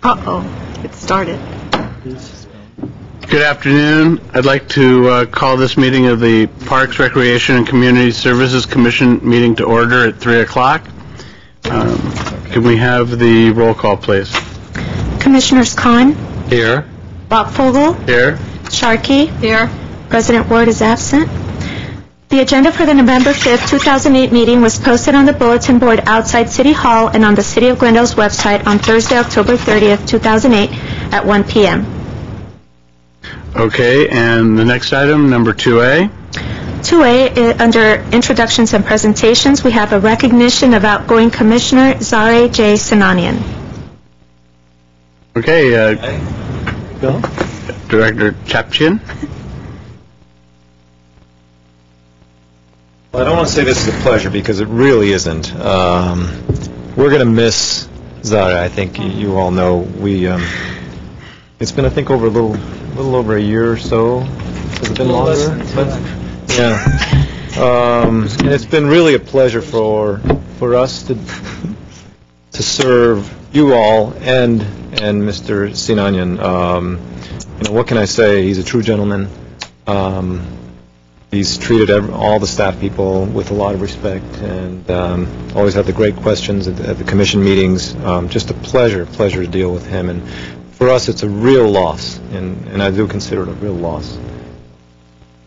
Uh-oh, it started. Good afternoon. I'd like to call this meeting of the Parks, Recreation, and Community Services Commission meeting to order at 3 o'clock. Can we have the roll call, please? Commissioners Khan, Here. Rockfogle, Here. Sharkey. Here. President Ward is absent. The agenda for the November 5th, 2008 meeting was posted on the bulletin board outside City Hall and on the City of Glendale's website on Thursday, October 30th, 2008 at 1 p.m. Okay, and the next item, number 2A. 2A, under introductions and presentations, we have a recognition of outgoing Commissioner Zare J. Sinanian. Okay, Director Chapchin. Well, I don't want to say this is a pleasure because it really isn't. We're going to miss Zara. I think you all know. It's been, I think, over a little over a year or so. Has it been longer? Yeah. And it's been really a pleasure for us to serve you all and Mr. Sinanian. What can I say? He's a true gentleman. He's treated all the staff people with a lot of respect, and always had the great questions at the commission meetings. Just a pleasure to deal with him. And for us, it's a real loss, and I do consider it a real loss.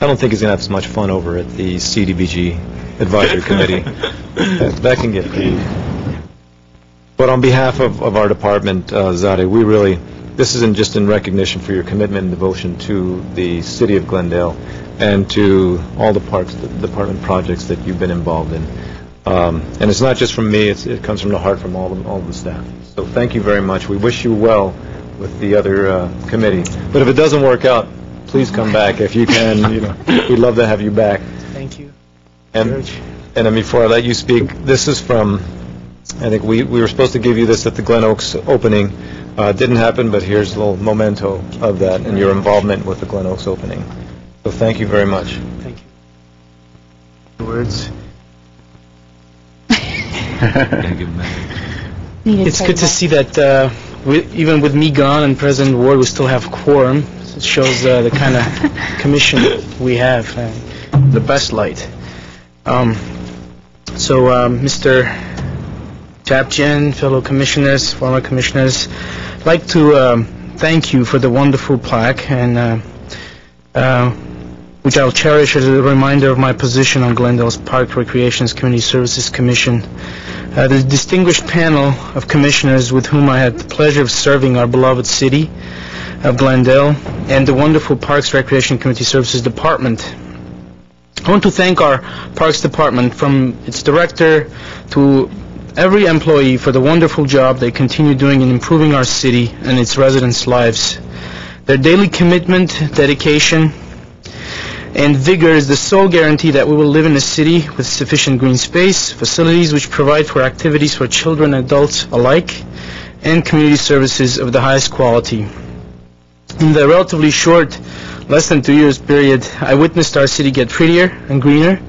I don't think he's going to have as much fun over at the CDBG Advisory Committee. That can get deep. But on behalf of our department, Zade, this isn't just in recognition for your commitment and devotion to the City of Glendale and to all the Parks Department projects that you've been involved in. And it's not just from me, it comes from the heart from all the staff. So thank you very much. We wish you well with the other committee. But if it doesn't work out, please come back if you can. We'd love to have you back. Thank you. And then before I let you speak, this is from, I think we were supposed to give you this at the Glen Oaks opening. Didn't happen, but here's a little memento of that and your involvement with the Glen Oaks opening. So thank you very much. Thank you. Words. It's good to see that even with me gone and President Ward, we still have quorum. It shows the kind of commission we have, the best light. So, Mr. Chapchin, fellow commissioners, former commissioners, I'd like to thank you for the wonderful plaque, and which I'll cherish as a reminder of my position on Glendale's Park, Recreations, Community Services Commission. The distinguished panel of commissioners with whom I had the pleasure of serving our beloved city of Glendale, and the wonderful Parks, Recreation, Community Services Department. I want to thank our Parks Department, from its director to every employee, for the wonderful job they continue doing in improving our city and its residents' lives. Their daily commitment, dedication, and vigor is the sole guarantee that we will live in a city with sufficient green space, facilities which provide for activities for children and adults alike, and community services of the highest quality. In the relatively short, less than 2 years period, I witnessed our city get prettier and greener,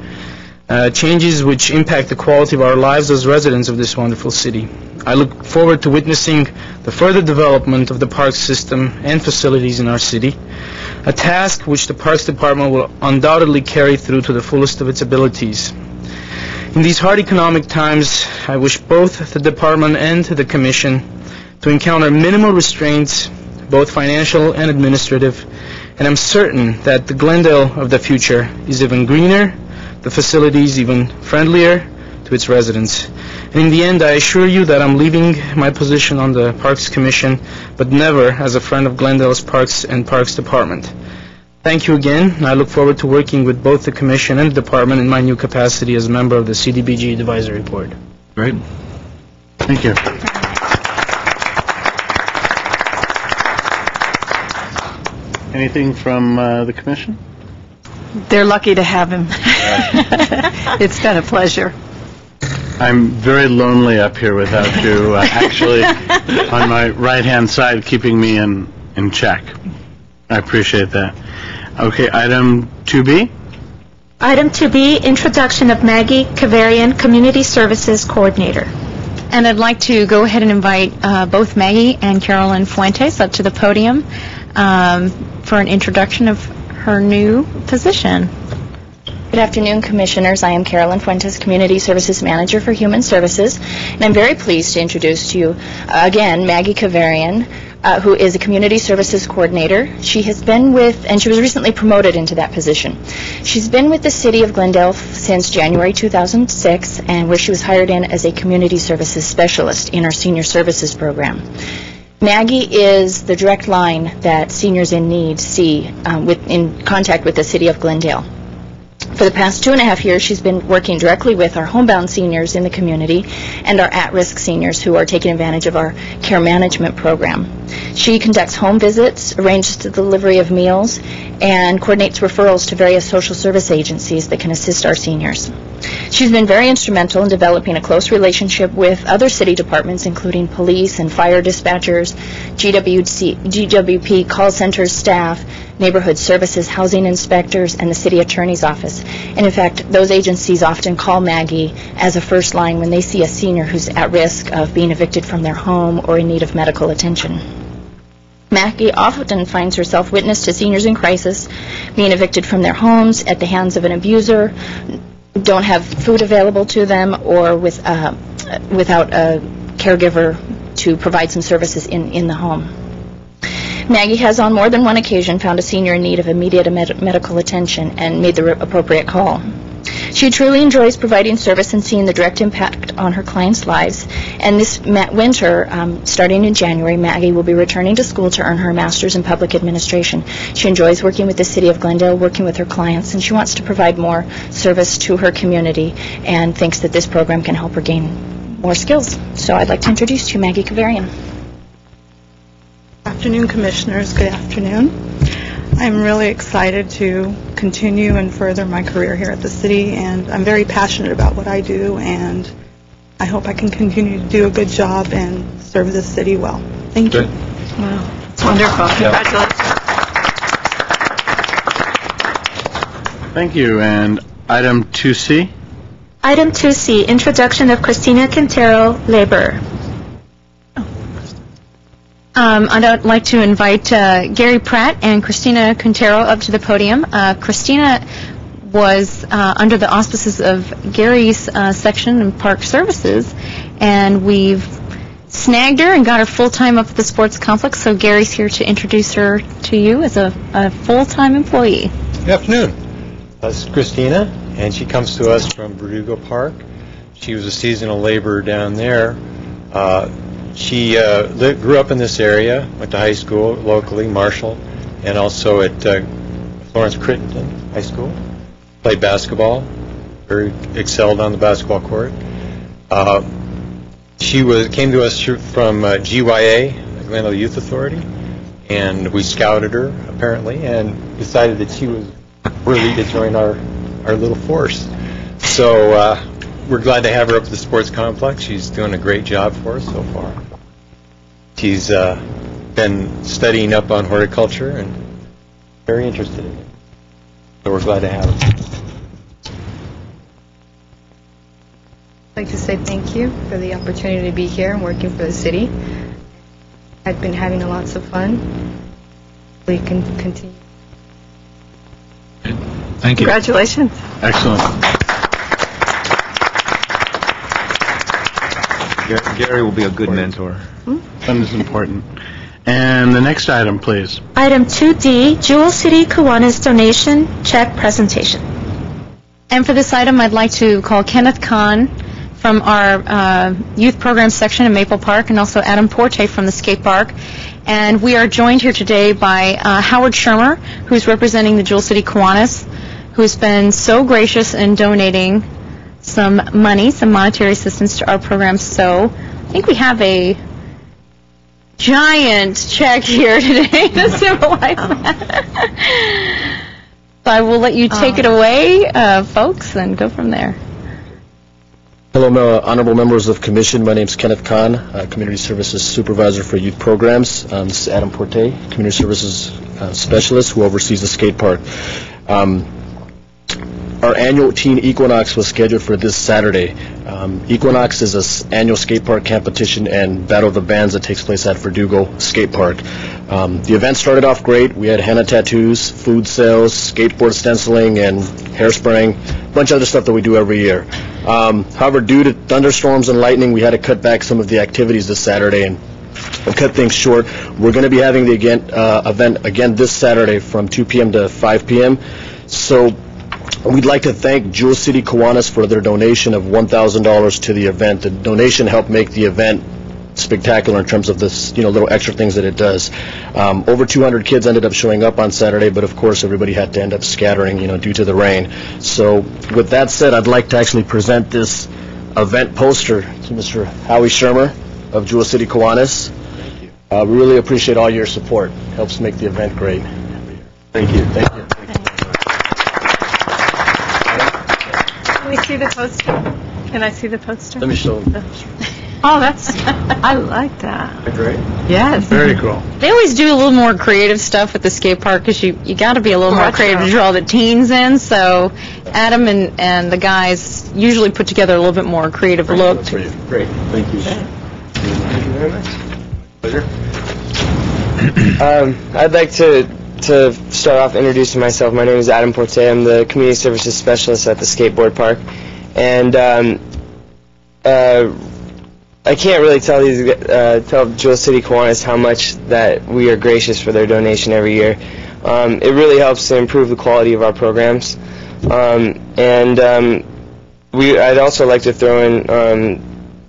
changes which impact the quality of our lives as residents of this wonderful city. I look forward to witnessing the further development of the park system and facilities in our city, a task which the Parks Department will undoubtedly carry through to the fullest of its abilities. In these hard economic times, I wish both the Department and the Commission to encounter minimal restraints, both financial and administrative, and I'm certain that the Glendale of the future is even greener, the facilities even friendlier to its residents. And in the end, I assure you that I'm leaving my position on the Parks Commission, but never as a friend of Glendale's Parks and Parks Department. Thank you again, and I look forward to working with both the Commission and the Department in my new capacity as a member of the CDBG Advisory Board. Great. Thank you. Anything from the Commission? They're lucky to have him. It's been a pleasure. I'm very lonely up here without you actually on my right-hand side keeping me in check. I appreciate that. Okay, item 2B. Item 2B, introduction of Maggie Kavarian, Community Services Coordinator. And I'd like to go ahead and invite both Maggie and Carolyn Fuentes up to the podium for an introduction of her new position. Good afternoon, Commissioners. I am Carolyn Fuentes, Community Services Manager for Human Services, and I'm very pleased to introduce to you again Maggie Kavarian, who is a Community Services Coordinator. She has been with, and she was recently promoted into that position. She's been with the City of Glendale since January 2006, and where she was hired in as a Community Services Specialist in our Senior Services Program. Maggie is the direct line that seniors in need see in contact with the City of Glendale. For the past 2.5 years, she's been working directly with our homebound seniors in the community and our at-risk seniors who are taking advantage of our care management program. She conducts home visits, arranges the delivery of meals, and coordinates referrals to various social service agencies that can assist our seniors. She's been very instrumental in developing a close relationship with other city departments, including police and fire dispatchers, GWP call centers staff, neighborhood services, housing inspectors, and the city attorney's office. And in fact, those agencies often call Maggie as a first line when they see a senior who's at risk of being evicted from their home or in need of medical attention. Maggie often finds herself witness to seniors in crisis being evicted from their homes at the hands of an abuser, don't have food available to them, or without a caregiver to provide some services in the home. Maggie has on more than one occasion found a senior in need of immediate medical attention and made the appropriate call. She truly enjoys providing service and seeing the direct impact on her clients' lives. And this winter, starting in January, Maggie will be returning to school to earn her master's in public administration. She enjoys working with the City of Glendale, working with her clients, and she wants to provide more service to her community and thinks that this program can help her gain more skills. So I'd like to introduce to you Maggie Kavarian. Good afternoon, Commissioners. Good afternoon. I'm really excited to continue and further my career here at the city, and I'm very passionate about what I do, and I hope I can continue to do a good job and serve the city well. Thank you. Wow, that's wonderful. Congratulations. Thank you. And item 2C? Item 2C, introduction of Christina Quintero, laborer. I'd like to invite Gary Pratt and Christina Quintero up to the podium. Christina was under the auspices of Gary's section in Park Services, and we've snagged her and got her full-time up at the sports complex, so Gary's here to introduce her to you as a full-time employee. Good afternoon. This is Christina, and she comes to us from Verdugo Park. She was a seasonal laborer down there. She grew up in this area, went to high school locally, Marshall, and also at Florence Crittenton High School. Played basketball, very excelled on the basketball court. She came to us from GYA, the Glendale Youth Authority, and we scouted her, apparently, and decided that she was worthy to join our little force. So we're glad to have her up at the sports complex. She's doing a great job for us so far. She's been studying up on horticulture and very interested in it. So we're glad to have her. I'd like to say thank you for the opportunity to be here and working for the city. I've been having lots of fun. We can continue. Thank you. Congratulations. Excellent. Gary will be a good mentor. Fun is important. And the next item, please. Item 2D, Jewel City Kiwanis donation check presentation. And for this item, I'd like to call Kenneth Kahn from our youth program section in Maple Park, and also Adam Porte from the skate park. And we are joined here today by Howard Shermer, who's representing the Jewel City Kiwanis, who's been so gracious in donating some money, some monetary assistance to our program. So I think we have a giant check here today to symbolize that. So I will let you take it away, folks, and go from there. Hello, honorable members of commission. My name is Kenneth Kahn, Community Services Supervisor for Youth Programs. This is Adam Porte, Community Services Specialist, who oversees the skate park. our annual Teen Equinox was scheduled for this Saturday. Equinox is an annual skate park competition and battle of the bands that takes place at Verdugo Skate Park. The event started off great. We had henna tattoos, food sales, skateboard stenciling, and hairspraying, a bunch of other stuff that we do every year. However, due to thunderstorms and lightning, we had to cut back some of the activities this Saturday and cut things short. We're going to be having the event again this Saturday from 2 p.m. to 5 p.m. So we'd like to thank Jewel City Kiwanis for their donation of $1,000 to the event. The donation helped make the event spectacular in terms of this, little extra things that it does. Over 200 kids ended up showing up on Saturday, but of course everybody had to end up scattering, due to the rain. So with that said, I'd like to actually present this event poster to Mr. Howie Shermer of Jewel City Kiwanis. We really appreciate all your support. Helps make the event great. Thank you. Thank you. Can we see the poster? Can I see the poster? Let me show them. Oh, I like that. Great. Yes. Very cool. They always do a little more creative stuff at the skate park because you got to be a little more creative to draw the teens in. So Adam and the guys usually put together a little bit more creative look. That's for you. Great. Thank you. Thank you very much. Pleasure. I'd like to start off introducing myself. My name is Adam Porte. I'm the Community Services Specialist at the skateboard park. And I can't really tell Jewel City Kiwanis how much that we are gracious for their donation every year. It really helps to improve the quality of our programs. I'd also like to throw in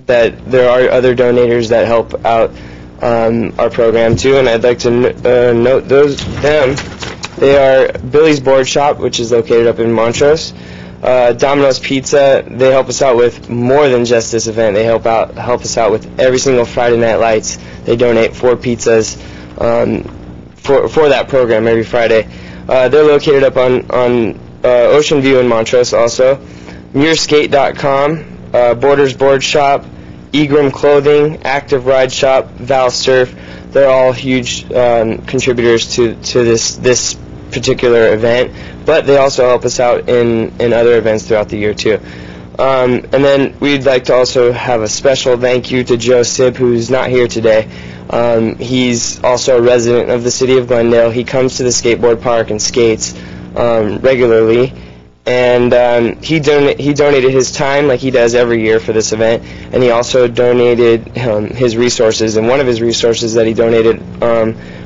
that there are other donators that help out our program too, and I'd like to note them. They are Billy's Board Shop, which is located up in Montrose. Domino's Pizza, they help us out with more than just this event. They help us out with every single Friday Night Lights. They donate 4 pizzas for that program every Friday. They're located up on Ocean View in Montrose also. Muirskate.com, Borders Board Shop, Egram Clothing, Active Ride Shop, Val Surf. They're all huge contributors to this particular event, but they also help us out in other events throughout the year too. And then we'd like to also have a special thank you to Joe Sibb, who's not here today. He's also a resident of the city of Glendale. He comes to the skateboard park and skates regularly, and he donated his time like he does every year for this event, and he also donated his resources. And one of his resources that he donated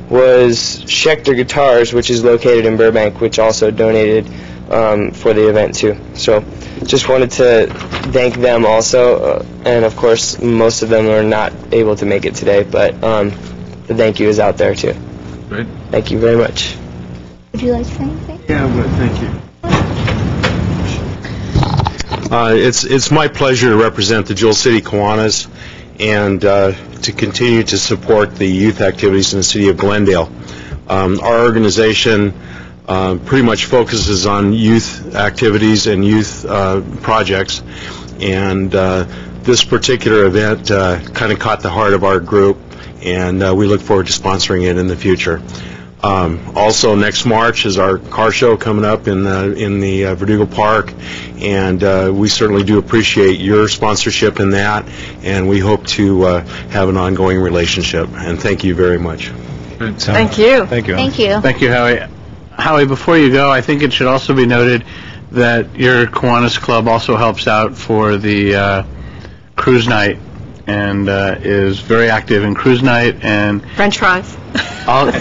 was Schecter Guitars, which is located in Burbank, which also donated for the event too. So just wanted to thank them also, and of course most of them are not able to make it today, but the thank you is out there too. Great. Thank you very much. Would you like to say anything? Yeah, I would. Thank you. It's my pleasure to represent the Jewel City Kiwanis and to continue to support the youth activities in the city of Glendale. Our organization pretty much focuses on youth activities and youth projects, and this particular event kind of caught the heart of our group, and we look forward to sponsoring it in the future. Also, next March is our car show coming up in the Verdugo Park, and we certainly do appreciate your sponsorship in that, and we hope to have an ongoing relationship. And thank you very much. Thank you. Thank you. Thank you. Thank you, Howie. Howie, before you go, I think it should also be noted that your Kiwanis Club also helps out for the cruise night, and is very active in cruise night and French fries. all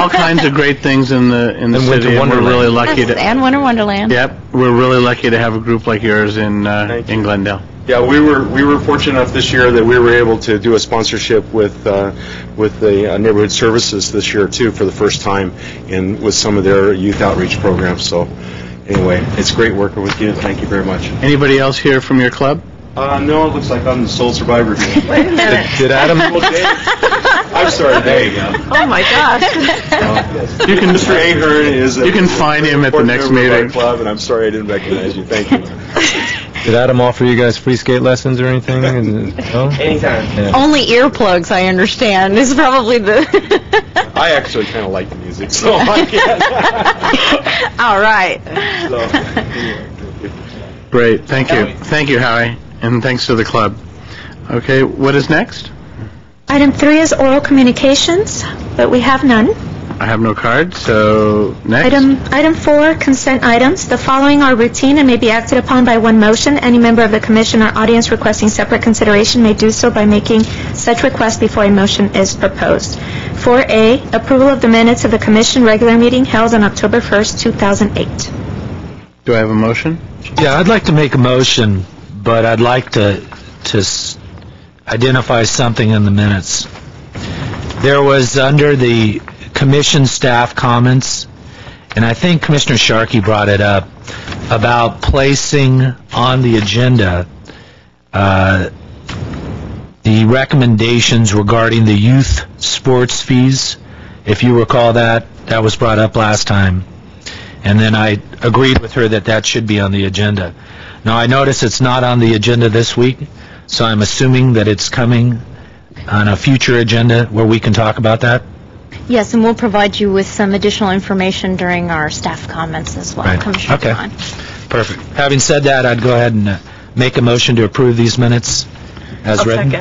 kinds of great things in the city. And we're really lucky And Winter Wonderland. Yep, we're really lucky to have a group like yours in Glendale. Yeah, we were fortunate enough this year that we were able to do a sponsorship with the neighborhood services this year too, for the first time, and with some of their youth outreach programs. So anyway, it's great working with you. Thank you very much. Anybody else here from your club? No, it looks like I'm the sole survivor here. Did Adam? I'm sorry. There you go. Oh my gosh. You can Mr. Ahern is. You can find him at the next meeting. Club, and I'm sorry I didn't recognize you. Thank you. Did Adam offer you guys free skate lessons or anything? No? Anytime. Yeah. Only earplugs, I understand. This is probably the... I actually kind of like the music. music, so I can't. All right. Great, thank you. Thank you, Howie, and thanks to the club. Okay, what is next? Item 3 is oral communications, but we have none. I have no card, so next. Item 4, consent items. The following are routine and may be acted upon by one motion. Any member of the commission or audience requesting separate consideration may do so by making such request before a motion is proposed. 4A, approval of the minutes of the commission regular meeting held on October 1st, 2008. Do I have a motion? Yeah, I'd like to make a motion, but I'd like to identify something in the minutes. There was under the commission staff comments, and I think Commissioner Sharkey brought it up, about placing on the agenda the recommendations regarding the youth sports fees. If you recall that was brought up last time. And then I agreed with her that should be on the agenda. Now, I notice it's not on the agenda this week, so I'm assuming that it's coming on a future agenda where we can talk about that. Yes, and we'll provide you with some additional information during our staff comments as well, Right. Commissioner Okay. Khan. Perfect. Having said that, I'd go ahead and make a motion to approve these minutes as written.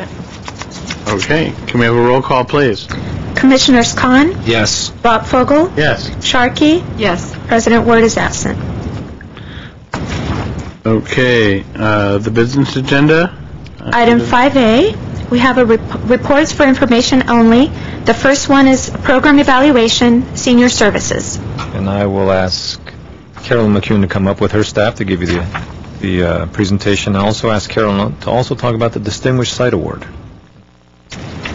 Okay, can we have a roll call, please? Commissioners Khan, Yes. Fogel, Yes. Sharkey, Yes. President Ward is absent. Okay, the business agenda? Item 5A, we have reports for information only. The first one is program evaluation, senior services. And I will ask Carolyn McCune to come up with her staff to give you the presentation. I'll also ask Carolyn to also talk about the Distinguished Site Award.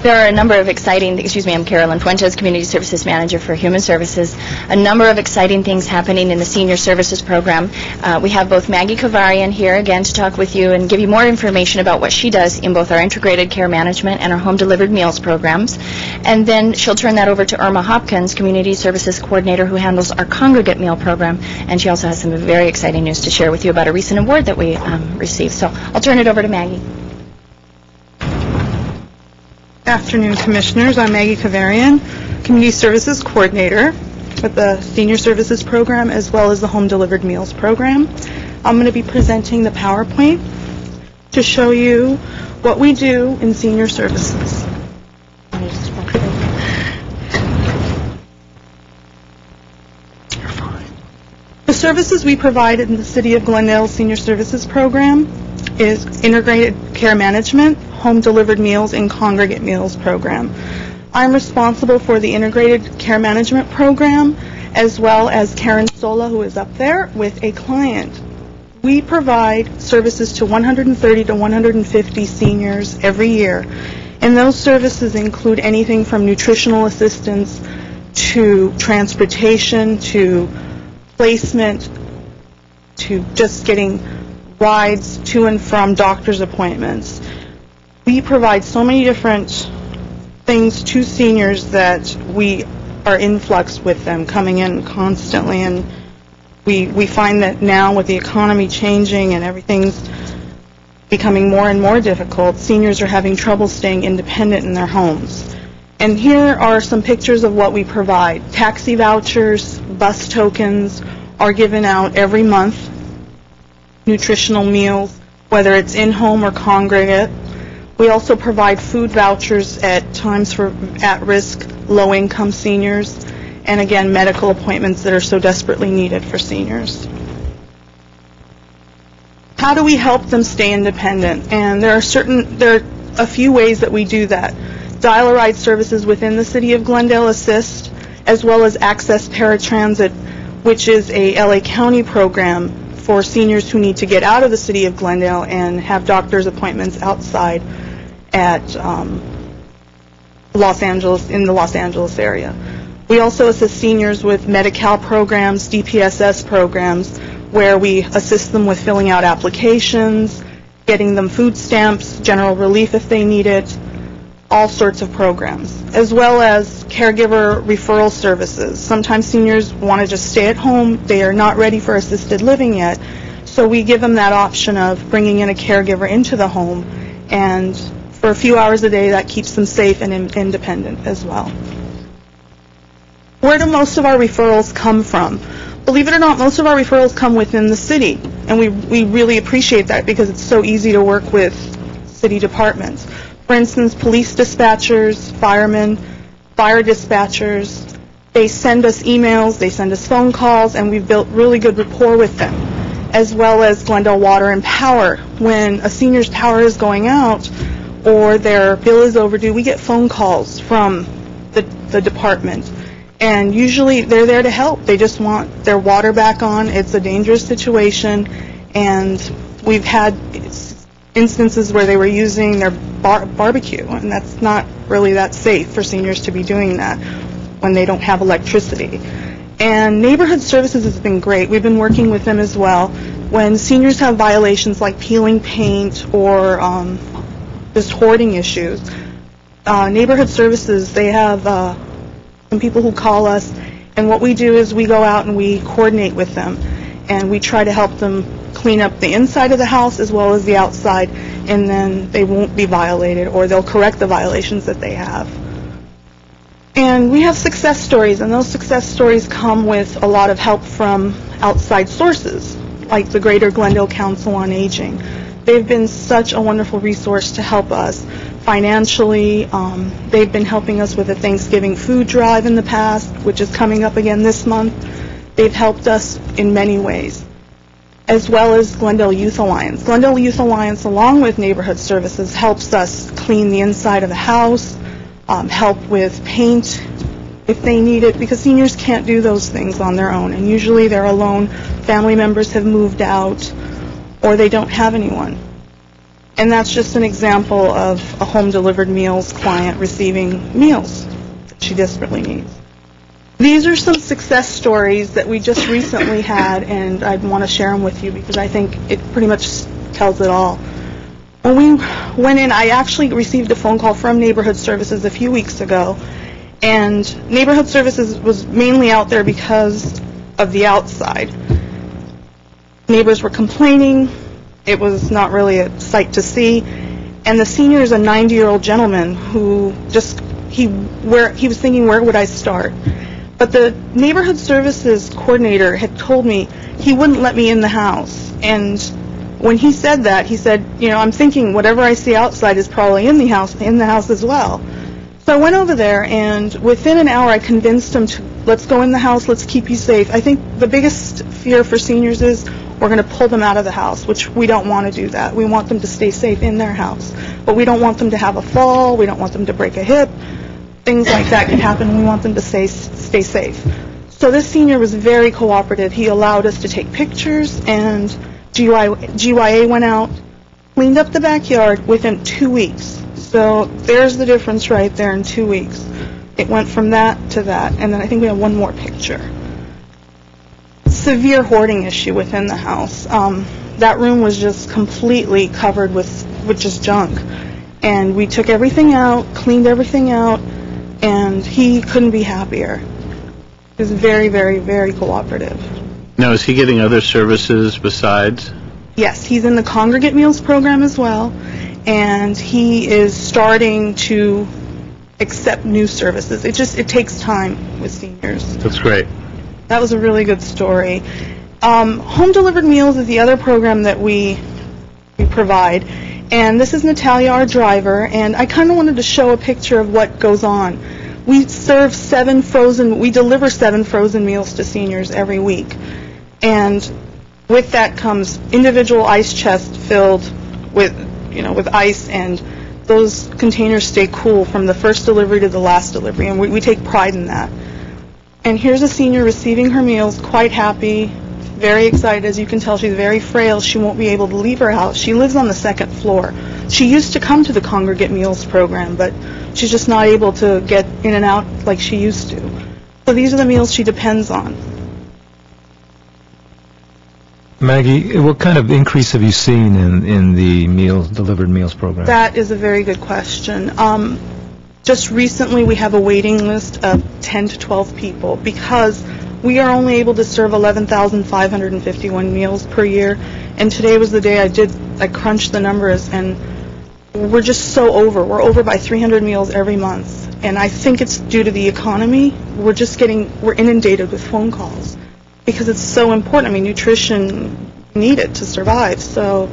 There are a number of exciting, I'm Carolyn Fuentes, Community Services Manager for Human Services. A number of exciting things happening in the Senior Services Program. We have both Maggie Kavarian here again to talk with you and give you more information about what she does in both our integrated care management and our home delivered meals programs. And then she'll turn that over to Irma Hopkins, Community Services Coordinator, who handles our congregate meal program. And she also has some very exciting news to share with you about a recent award that we received. So I'll turn it over to Maggie. Good afternoon, Commissioners. I'm Maggie Kavarian, Community Services Coordinator with the Senior Services Program as well as the Home Delivered Meals Program. I'm going to be presenting the PowerPoint to show you what we do in Senior Services. The services we provide in the City of Glendale Senior Services Program is integrated care management, home delivered meals, and congregate meals program. I'm responsible for the integrated care management program as well as Karen Sola, who is up there, with a client. We provide services to 130 to 150 seniors every year, and those services include anything from nutritional assistance to transportation to placement to just getting rides to and from doctor's appointments. We provide so many different things to seniors that we are in flux with them coming in constantly, and we find that now with the economy changing and everything's becoming more and more difficult, seniors are having trouble staying independent in their homes. And here are some pictures of what we provide. Taxi vouchers, bus tokens are given out every month. Nutritional meals, whether it's in-home or congregate. We also provide food vouchers at times for at-risk, low-income seniors, and again, medical appointments that are so desperately needed for seniors. How do we help them stay independent? And there are a few ways that we do that. Dial-a-ride services within the City of Glendale assist, as well as Access Paratransit, which is a LA County program for seniors who need to get out of the City of Glendale and have doctor's appointments outside at Los Angeles, in the Los Angeles area. We also assist seniors with Medi-Cal programs, DPSS programs, where we assist them with filling out applications, getting them food stamps, general relief if they need it, all sorts of programs, as well as caregiver referral services. Sometimes seniors want to just stay at home. They are not ready for assisted living yet, so we give them that option of bringing in a caregiver into the home, and for a few hours a day, that keeps them safe and independent as well. Where do most of our referrals come from? Believe it or not, most of our referrals come within the city, and we really appreciate that because it's so easy to work with city departments. For instance, police dispatchers, firemen, fire dispatchers, they send us emails, they send us phone calls, and we've built really good rapport with them, as well as Glendale Water and Power. When a senior's power is going out or their bill is overdue, we get phone calls from the department. And usually they're there to help. They just want their water back on. It's a dangerous situation, and we've had instances where they were using their barbecue, and that's not really that safe for seniors to be doing that when they don't have electricity. And neighborhood services has been great. We've been working with them as well. When seniors have violations like peeling paint or just hoarding issues, neighborhood services, they have some people who call us, and what we do is we go out and we coordinate with them, and we try to help them clean up the inside of the house as well as the outside, and then they won't be violated, or they'll correct the violations that they have. And we have success stories, and those success stories come with a lot of help from outside sources, like the Greater Glendale Council on Aging. They've been such a wonderful resource to help us financially. They've been helping us with a Thanksgiving food drive in the past, which is coming up again this month. They've helped us in many ways, as well as Glendale Youth Alliance. Glendale Youth Alliance, along with neighborhood services, helps us clean the inside of the house, help with paint if they need it, because seniors can't do those things on their own, and usually they're alone. Family members have moved out, or they don't have anyone. And that's just an example of a home-delivered meals client receiving meals that she desperately needs. These are some success stories that we just recently had, and I'd want to share them with you because I think it pretty much tells it all. When we went in, I actually received a phone call from Neighborhood Services a few weeks ago, and Neighborhood Services was mainly out there because of the outside. Neighbors were complaining. It was not really a sight to see. And the senior is a 90-year-old gentleman who he was thinking, where would I start? But the neighborhood services coordinator had told me he wouldn't let me in the house. And when he said that, he said, I'm thinking whatever I see outside is probably in the house as well. So I went over there, and within an hour I convinced him to, let's go in the house, let's keep you safe. I think the biggest fear for seniors is we're going to pull them out of the house, which we don't want to do that. We want them to stay safe in their house. But we don't want them to have a fall. We don't want them to break a hip. Things like that can happen. We want them to stay safe. So this senior was very cooperative. He allowed us to take pictures, and GYA went out, cleaned up the backyard within 2 weeks. So there's the difference right there in 2 weeks. It went from that to that. And then I think we have one more picture. Severe hoarding issue within the house. That room was just completely covered with just junk. And we took everything out, cleaned everything out, and he couldn't be happier. He was very, very, very cooperative. Now, is he getting other services besides? Yes, he's in the Congregate Meals program as well, and he is starting to accept new services. It takes time with seniors. That's great. That was a really good story. Home Delivered Meals is the other program that we provide, and this is Natalia, our driver, and I kind of wanted to show a picture of what goes on. We deliver 7 frozen meals to seniors every week, and with that comes individual ice chests filled with ice, and those containers stay cool from the first delivery to the last delivery, and we take pride in that. And here's a senior receiving her meals, quite happy, very excited. As you can tell, she's very frail. She won't be able to leave her house. She lives on the 2nd floor. She used to come to the Congregate Meals program, but she's just not able to get in and out like she used to. So these are the meals she depends on. Maggie, what kind of increase have you seen in the delivered meals program? That is a very good question. Just recently we have a waiting list of 10 to 12 people because we are only able to serve 11,551 meals per year, and today was the day I crunched the numbers, and we're just so over. We're over by 300 meals every month, and I think it's due to the economy. We're inundated with phone calls because it's so important. I mean, nutrition, you need it to survive. So,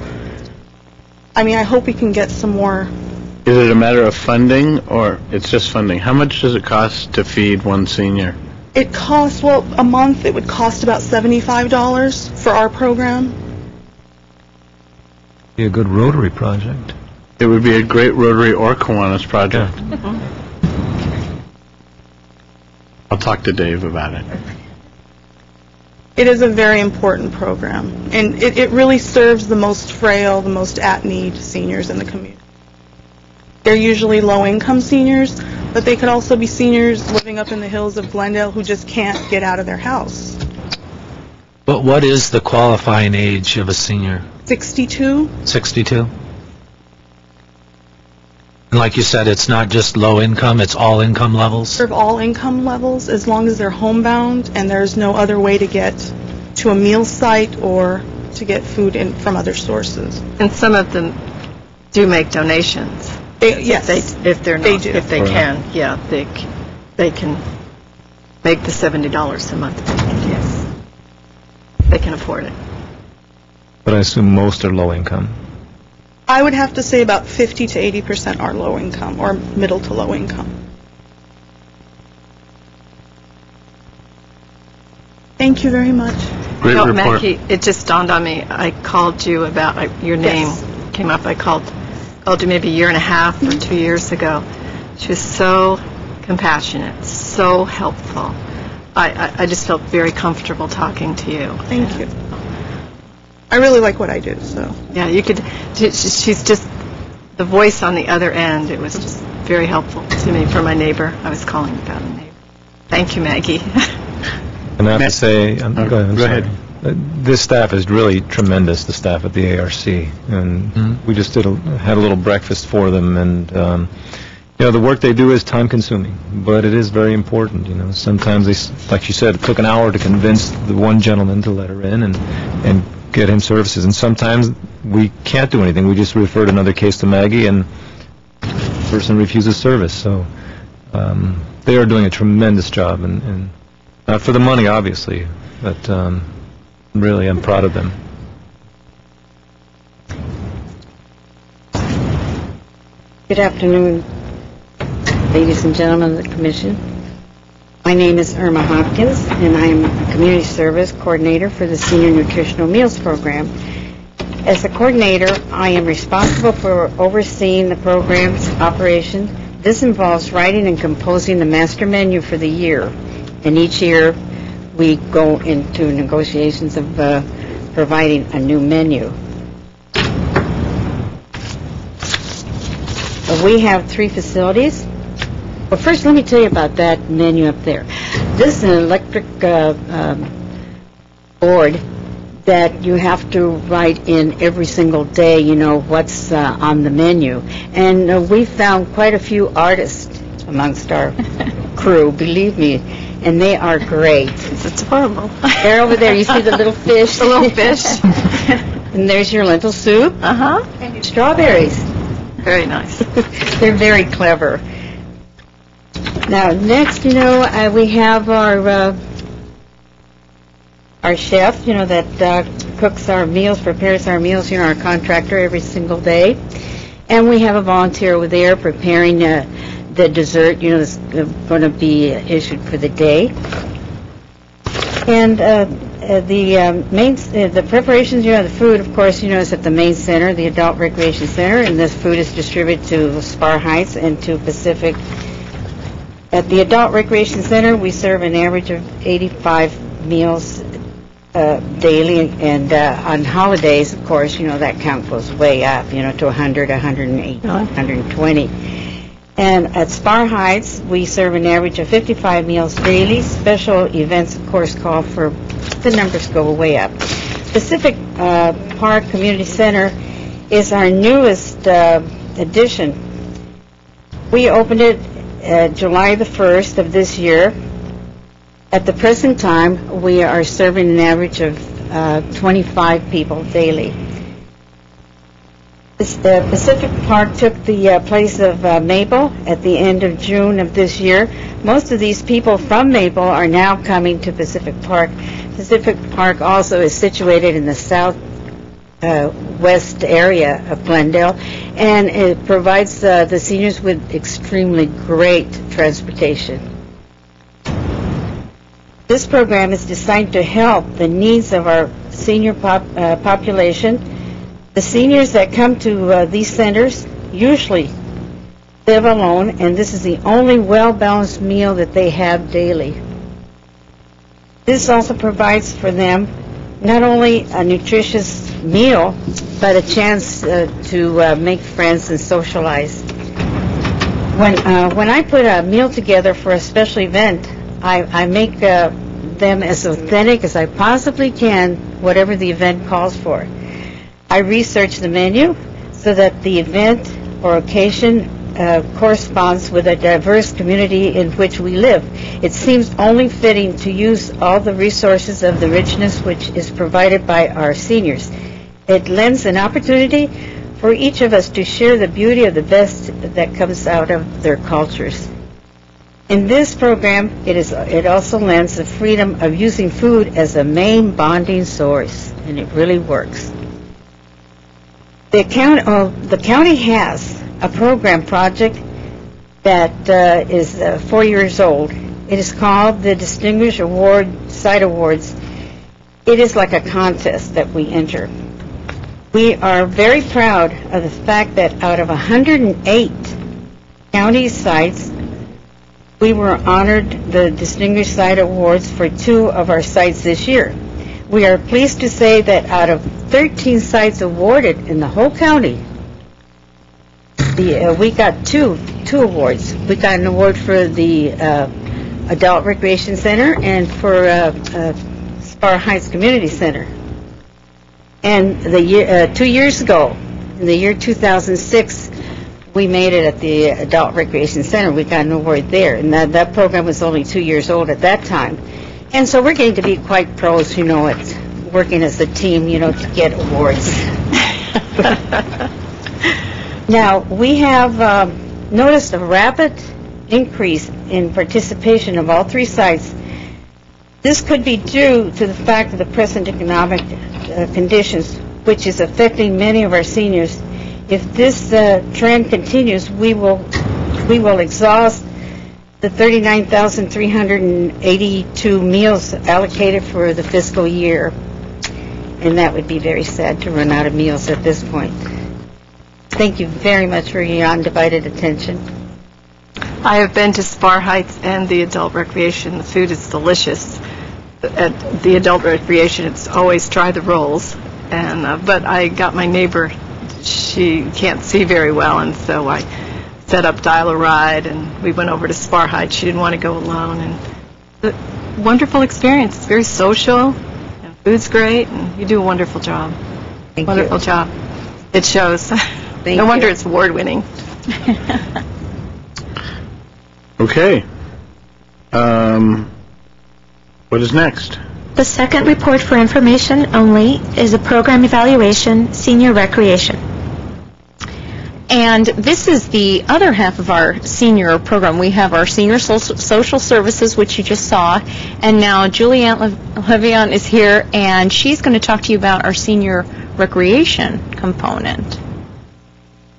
I mean, I hope we can get some more. Is it a matter of funding, or it's just funding? How much does it cost to feed one senior? It costs, well, a month it would cost about $75 for our program. Be a good Rotary project. It would be a great Rotary or Kiwanis project. Yeah. I'll talk to Dave about it. It is a very important program, and it really serves the most frail, the most at-need seniors in the community. They're usually low-income seniors, but they could also be seniors living up in the hills of Glendale who just can't get out of their house. But what is the qualifying age of a senior? 62? 62? And like you said, it's not just low income, it's all income levels? Serve all income levels as long as they're homebound and there's no other way to get to a meal site or to get food in from other sources. And some of them do make donations. Yes, if they're not, they do. if they can, yeah, they can make the $70 a month. Yes, they can afford it. But I assume most are low income. I would have to say about 50 to 80% are low income or middle to low income. Thank you very much. Great report. Maggie, it just dawned on me. I called you about your name came up. I called you maybe a year and a half or 2 years ago. She was so compassionate, so helpful. I just felt very comfortable talking to you. Thank you. I really like what I do, so. Yeah, you could. She's just the voice on the other end. It was just very helpful to me for my neighbor. I was calling about a neighbor. Thank you, Maggie. And I have to say, go ahead. This staff is really tremendous, the staff at the ARC. And we just had a little breakfast for them. And, the work they do is time-consuming, but it is very important. Sometimes, like you said, it took an hour to convince the one gentleman to let her in and get him services. And sometimes we can't do anything. We just referred another case to Maggie, and the person refuses service. So they are doing a tremendous job, and not for the money, obviously, but really I'm proud of them. Good afternoon, ladies and gentlemen of the Commission. My name is Irma Hopkins, and I am a Community Service Coordinator for the Senior Nutritional Meals Program. As a coordinator, I am responsible for overseeing the program's operation. This involves writing and composing the master menu for the year, and each year we go into negotiations of providing a new menu. We have 3 facilities. Well, first, let me tell you about that menu up there. This is an electric board that you have to write in every single day, what's on the menu. And we found quite a few artists amongst our crew, believe me, and they are great. It's horrible. They're over there. You see the little fish? The little fish. And there's your lentil soup. And your strawberries. Very nice. They're very clever. Now, next, we have our chef, that cooks our meals, prepares our meals, our contractor every single day. And we have a volunteer over there preparing the dessert, that's going to be issued for the day. And the preparations, the food, of course, is at the main center, the Adult Recreation Center, and this food is distributed to Spar Heights and to Pacific. At the Adult Recreation Center, we serve an average of 85 meals daily, and on holidays, of course, that count goes way up, to 100, 180, 120. And at Spar Heights, we serve an average of 55 meals daily. Special events, of course, call for the numbers go way up. Pacific Park Community Center is our newest addition. We opened it July the 1st of this year. At the present time, we are serving an average of 25 people daily. The Pacific Park took the place of Maple at the end of June of this year. Most of these people from Maple are now coming to Pacific Park. Pacific Park also is situated in the southwest area of Glendale, and it provides the seniors with extremely great transportation. This program is designed to help the needs of our senior population. The seniors that come to these centers usually live alone, and this is the only well-balanced meal that they have daily. This also provides for them not only a nutritious meal, but a chance to make friends and socialize. When I put a meal together for a special event, I make them as authentic as I possibly can, whatever the event calls for. I research the menu so that the event or occasion corresponds with a diverse community in which we live. It seems only fitting to use all the resources of the richness which is provided by our seniors. It lends an opportunity for each of us to share the beauty of the best that comes out of their cultures. In this program, it also lends the freedom of using food as a main bonding source, and it really works. The county has a program project that is 4 years old. It is called the Distinguished Site Awards. It is like a contest that we enter. We are very proud of the fact that out of 108 county sites, we were honored the Distinguished Site Awards for 2 of our sites this year. We are pleased to say that out of 13 sites awarded in the whole county, we got two awards. We got an award for the Adult Recreation Center and for Spar Heights Community Center. And 2 years ago, in the year 2006, we made it at the Adult Recreation Center. We got an award there, and that program was only 2 years old at that time. And so we're getting to be quite pros, at working as a team, to get awards. Now, we have noticed a rapid increase in participation of all 3 sites. This could be due to the fact of the present economic conditions, which is affecting many of our seniors. If this trend continues, we will exhaust the 39,382 meals allocated for the fiscal year, and that would be very sad to run out of meals at this point. Thank you very much for your undivided attention. I have been to Spar Heights and the Adult Recreation. The food is delicious. At the Adult Recreation, it's always try the rolls, but I got my neighbor. She can't see very well, and so I set up Dial-A-Ride, and we went over to Spar Heights. She didn't want to go alone, and wonderful experience. It's very social, and food's great, and you do a wonderful job. Wonderful job. It shows. No wonder it's award-winning. Okay. What is next? The second report for information only is a program evaluation, senior recreation. And this is the other half of our senior program. We have our senior social services, which you just saw, and now Julianne Levion is here, and she's going to talk to you about our senior recreation component.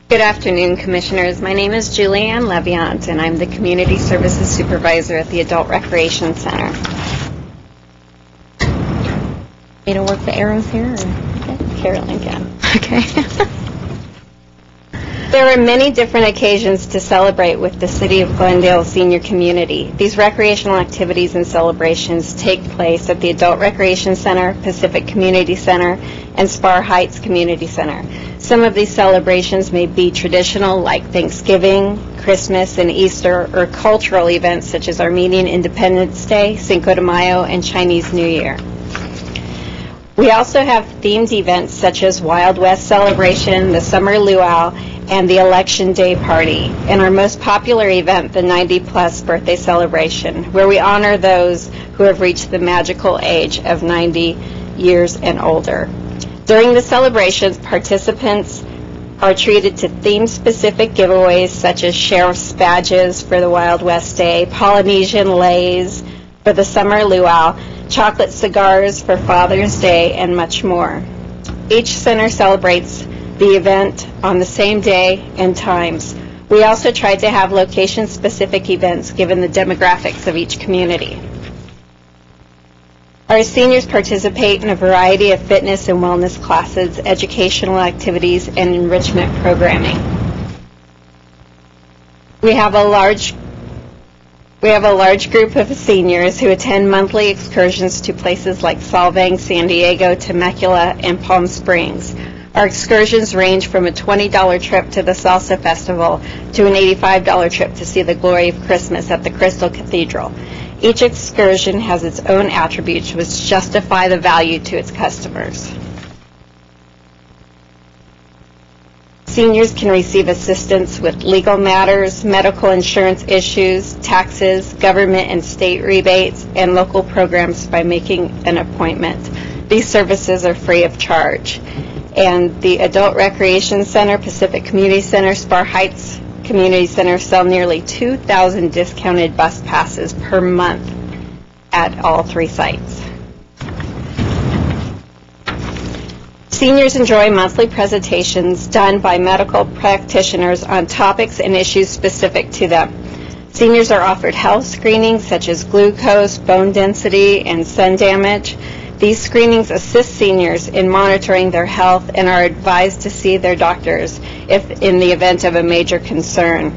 Good afternoon, Commissioners. My name is Julianne Leviant, and I'm the Community Services Supervisor at the Adult Recreation Center. Me to work the arrows here? Or? Carolyn can. Okay. There are many different occasions to celebrate with the City of Glendale senior community. These recreational activities and celebrations take place at the Adult Recreation Center, Pacific Community Center, and Spar Heights Community Center. Some of these celebrations may be traditional, like Thanksgiving, Christmas, and Easter, or cultural events such as Armenian Independence Day, Cinco de Mayo, and Chinese New Year. We also have themed events such as Wild West Celebration, the Summer Luau, and the Election Day Party, and our most popular event, the 90-plus birthday celebration, where we honor those who have reached the magical age of 90 years and older. During the celebrations, participants are treated to theme-specific giveaways such as sheriff's badges for the Wild West Day, Polynesian leis for the summer luau, chocolate cigars for Father's Day, and much more. Each center celebrates the event on the same day and times. We also tried to have location-specific events given the demographics of each community. Our seniors participate in a variety of fitness and wellness classes, educational activities, and enrichment programming. We have a large group of seniors who attend monthly excursions to places like Solvang, San Diego, Temecula, and Palm Springs. Our excursions range from a $20 trip to the Salsa Festival to an $85 trip to see the Glory of Christmas at the Crystal Cathedral. Each excursion has its own attributes which justify the value to its customers. Seniors can receive assistance with legal matters, medical insurance issues, taxes, government and state rebates, and local programs by making an appointment. These services are free of charge. And the Adult Recreation Center, Pacific Community Center, Spar Heights Community Center sell nearly 2,000 discounted bus passes per month at all three sites. Seniors enjoy monthly presentations done by medical practitioners on topics and issues specific to them. Seniors are offered health screenings such as glucose, bone density, and sun damage. These screenings assist seniors in monitoring their health and are advised to see their doctors if in the event of a major concern.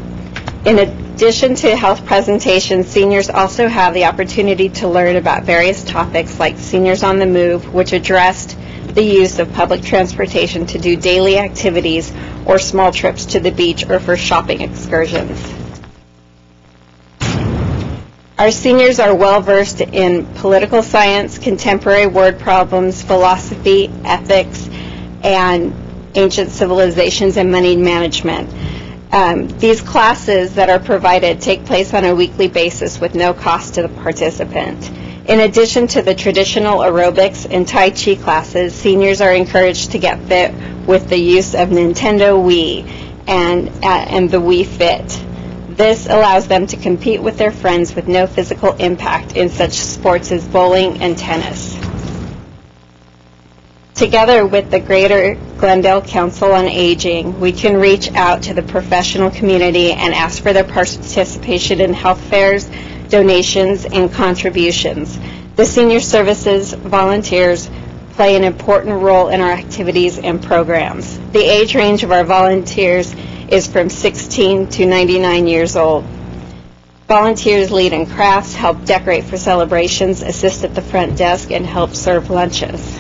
In addition to health presentations, seniors also have the opportunity to learn about various topics like Seniors on the Move, which addressed the use of public transportation to do daily activities or small trips to the beach or for shopping excursions. Our seniors are well versed in political science, contemporary word problems, philosophy, ethics, and ancient civilizations and money management. These classes that are provided take place on a weekly basis with no cost to the participant. In addition to the traditional aerobics and Tai Chi classes, seniors are encouraged to get fit with the use of Nintendo Wii and the Wii Fit. This allows them to compete with their friends with no physical impact in such sports as bowling and tennis. Together with the Greater Glendale Council on Aging, we can reach out to the professional community and ask for their participation in health fairs, donations, and contributions. The senior services volunteers play an important role in our activities and programs. The age range of our volunteers is from 16 to 99 years old. Volunteers lead in crafts, help decorate for celebrations, assist at the front desk, and help serve lunches.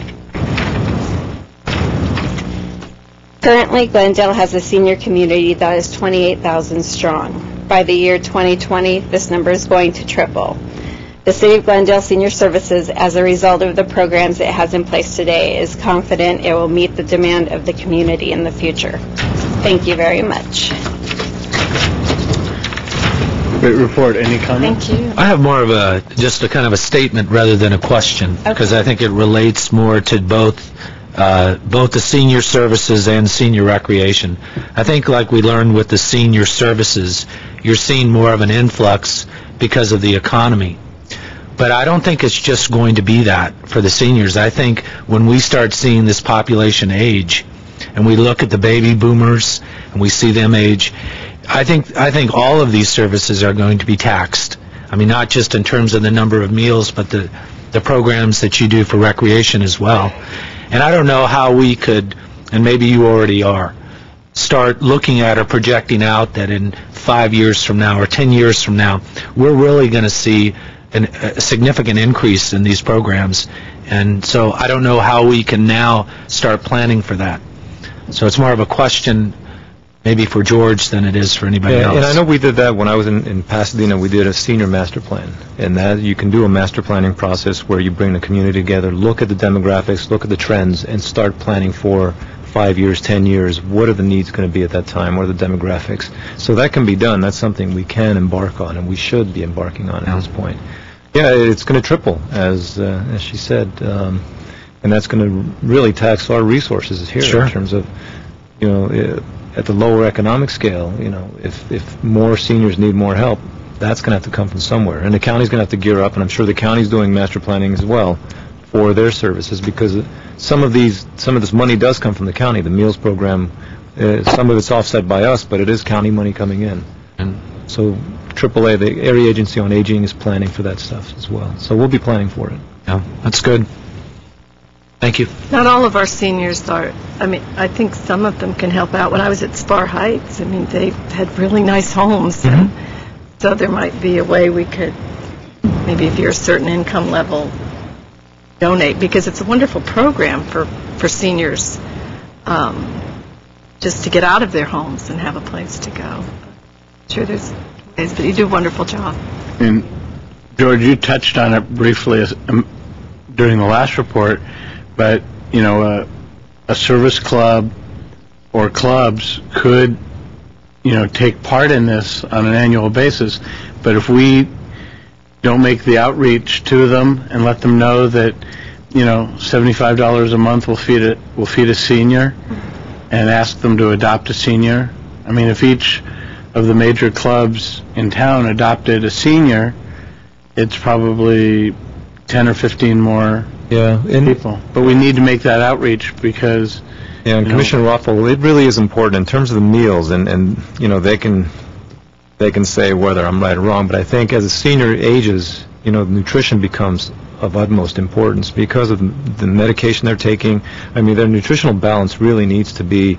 Currently, Glendale has a senior community that is 28,000 strong. By the year 2020, this number is going to triple. The City of Glendale Senior Services, as a result of the programs it has in place today, is confident it will meet the demand of the community in the future. Thank you very much. Great report. Any comments? Thank you. I have more of just a kind of a statement rather than a question, because I think it relates more to both the senior services and senior recreation. I think, like we learned with the senior services, you're seeing more of an influx because of the economy. But I don't think it's just going to be that for the seniors. I think when we start seeing this population age, and we look at the baby boomers, and we see them age, I think all of these services are going to be taxed. I mean, not just in terms of the number of meals, but the programs that you do for recreation as well. And I don't know how we could, and maybe you already are, start looking at or projecting out that in 5 years from now or 10 years from now, we're really going to see a significant increase in these programs. And so I don't know how we can now start planning for that. So it's more of a question maybe for George than it is for anybody else. And I know we did that when I was in Pasadena. We did a senior master plan, and that you can do a master planning process where you bring the community together, look at the demographics, look at the trends, and start planning for 5 years, 10 years. What are the needs going to be at that time? What are the demographics? So that can be done. That's something we can embark on, and we should be embarking on at this point. Yeah, it's going to triple, as she said, and that's going to really tax our resources here in terms of at the lower economic scale, if more seniors need more help, that's going to have to come from somewhere. And the county's going to have to gear up, and I'm sure the county's doing master planning as well for their services, because some of this money does come from the county. The meals program, some of it's offset by us, but it is county money coming in. And so AAA, the Area Agency on Aging, is planning for that stuff as well. So we'll be planning for it. Yeah, that's good. Thank you. Not all of our seniors are, I think some of them can help out. When I was at Spar Heights, they had really nice homes. And so there might be a way we could, maybe if you're a certain income level, donate, because it's a wonderful program for seniors, just to get out of their homes and have a place to go. I'm sure there's ways, but you do a wonderful job. And George, you touched on it briefly during the last report, but a service club or clubs could take part in this on an annual basis. But if we don't make the outreach to them and let them know that $75 a month will feed a senior, and ask them to adopt a senior. If each of the major clubs in town adopted a senior, it's probably 10 or 15 more people. But we need to make that outreach because... Yeah, and Commissioner Rothwell, it really is important in terms of the meals, and they can say whether I'm right or wrong, but I think as a senior ages, nutrition becomes of utmost importance because of the medication they're taking. Their nutritional balance really needs to be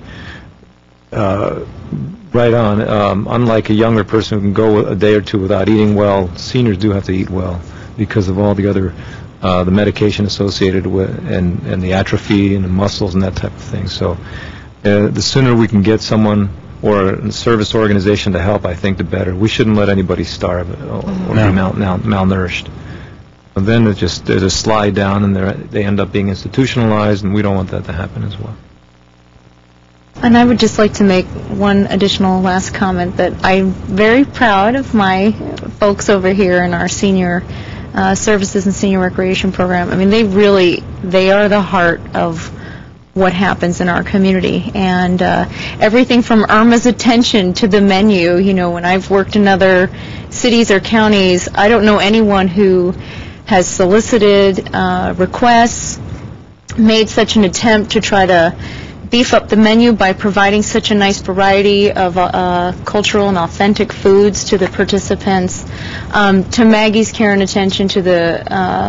right on. Unlike a younger person who can go a day or two without eating well, seniors do have to eat well because of all the other the medication associated with and the atrophy and the muscles and that type of thing. So the sooner we can get someone or a service organization to help, I think the better. We shouldn't let anybody starve or be malnourished. And then there's a slide down, and they end up being institutionalized, and we don't want that to happen as well. And I would just like to make one additional last comment that I'm very proud of my folks over here in our senior services and senior recreation program. They are the heart of what happens in our community, and everything from Irma's attention to the menu. When I've worked in other cities or counties, I don't know anyone who has solicited requests, made such an attempt to try to beef up the menu by providing such a nice variety of cultural and authentic foods to the participants, to Maggie's care and attention to the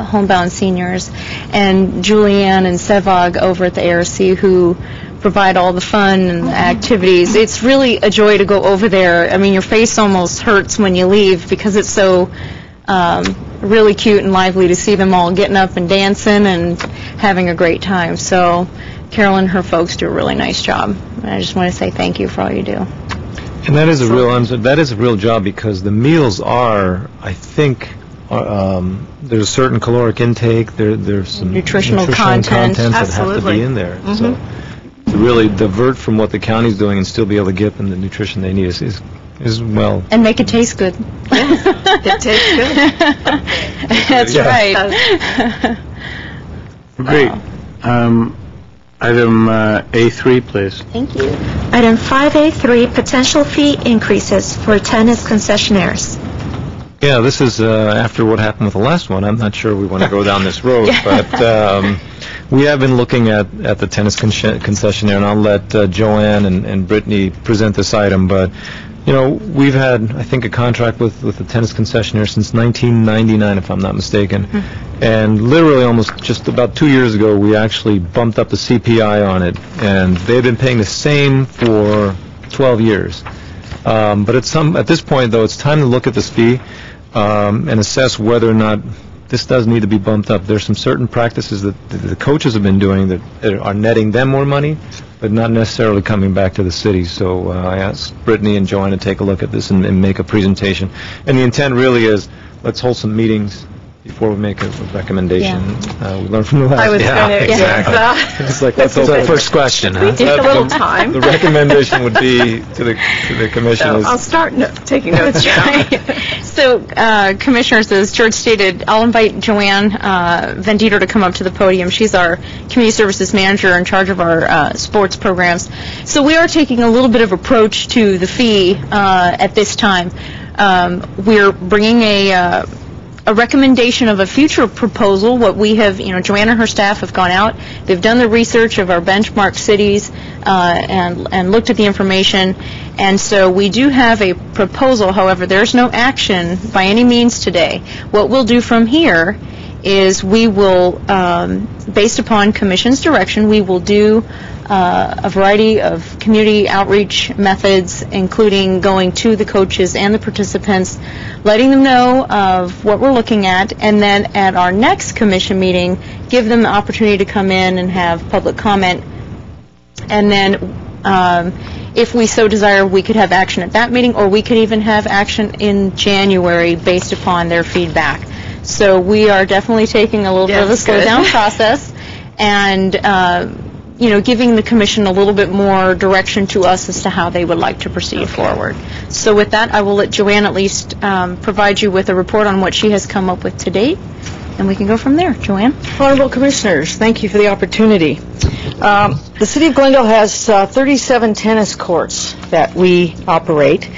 homebound seniors, and Julianne and Sevag over at the ARC who provide all the fun and the activities. It's really a joy to go over there. Your face almost hurts when you leave because it's so really cute and lively to see them all getting up and dancing and having a great time. So Carolyn and her folks do a really nice job. And I just want to say thank you for all you do. And that is a real job because the meals are, I think, there's a certain caloric intake. There's some nutritional contents that have to be in there. Mm-hmm. So to really divert from what the county's doing and still be able to get them the nutrition they need is well. And make it taste good. It tastes good. That's right. Great. Item A3, please. Thank you. Item 5A3, potential fee increases for tennis concessionaires. Yeah, this is after what happened with the last one. I'm not sure we want to go down this road, but we have been looking at the tennis concessionaire, and I'll let Joanne and Brittany present this item, but we've had, I think, a contract with the tennis concessionaire since 1999, if I'm not mistaken. Mm-hmm. And literally almost just about 2 years ago, we actually bumped up the CPI on it. And they've been paying the same for 12 years. But at this point, though, it's time to look at this fee and assess whether or not this does need to be bumped up. There's some certain practices that the coaches have been doing that are netting them more money, but not necessarily coming back to the city. So I asked Brittany and Joanne to take a look at this and make a presentation. And the intent really is, let's hold some meetings before we make a recommendation. We learn from the last. I was Yeah, going to, exactly. It's like, let's That's hope our first question, huh? we take a little time. the recommendation would be to the commission So is... I'll start taking notes down. So, Commissioners, as George stated, I'll invite Joanne Vendito to come up to the podium. She's our Community Services Manager in charge of our sports programs. So we are taking a little bit of approach to the fee at this time. We're bringing a recommendation of a future proposal. What we have, Joanne and her staff have gone out. They've done the research of our benchmark cities and looked at the information. And so we do have a proposal. However, there's no action by any means today. What we'll do from here is we will, based upon Commission's direction, we will do a variety of community outreach methods, including going to the coaches and the participants, letting them know of what we're looking at, and then at our next commission meeting, give them the opportunity to come in and have public comment. And then if we so desire, we could have action at that meeting, or we could even have action in January based upon their feedback. So we are definitely taking a little bit of a slow-down process and, giving the Commission a little bit more direction to us as to how they would like to proceed forward. So with that, I will let Joanne at least provide you with a report on what she has come up with to date, and we can go from there. Joanne? Honorable Commissioners, thank you for the opportunity. The City of Glendale has 37 tennis courts that we operate.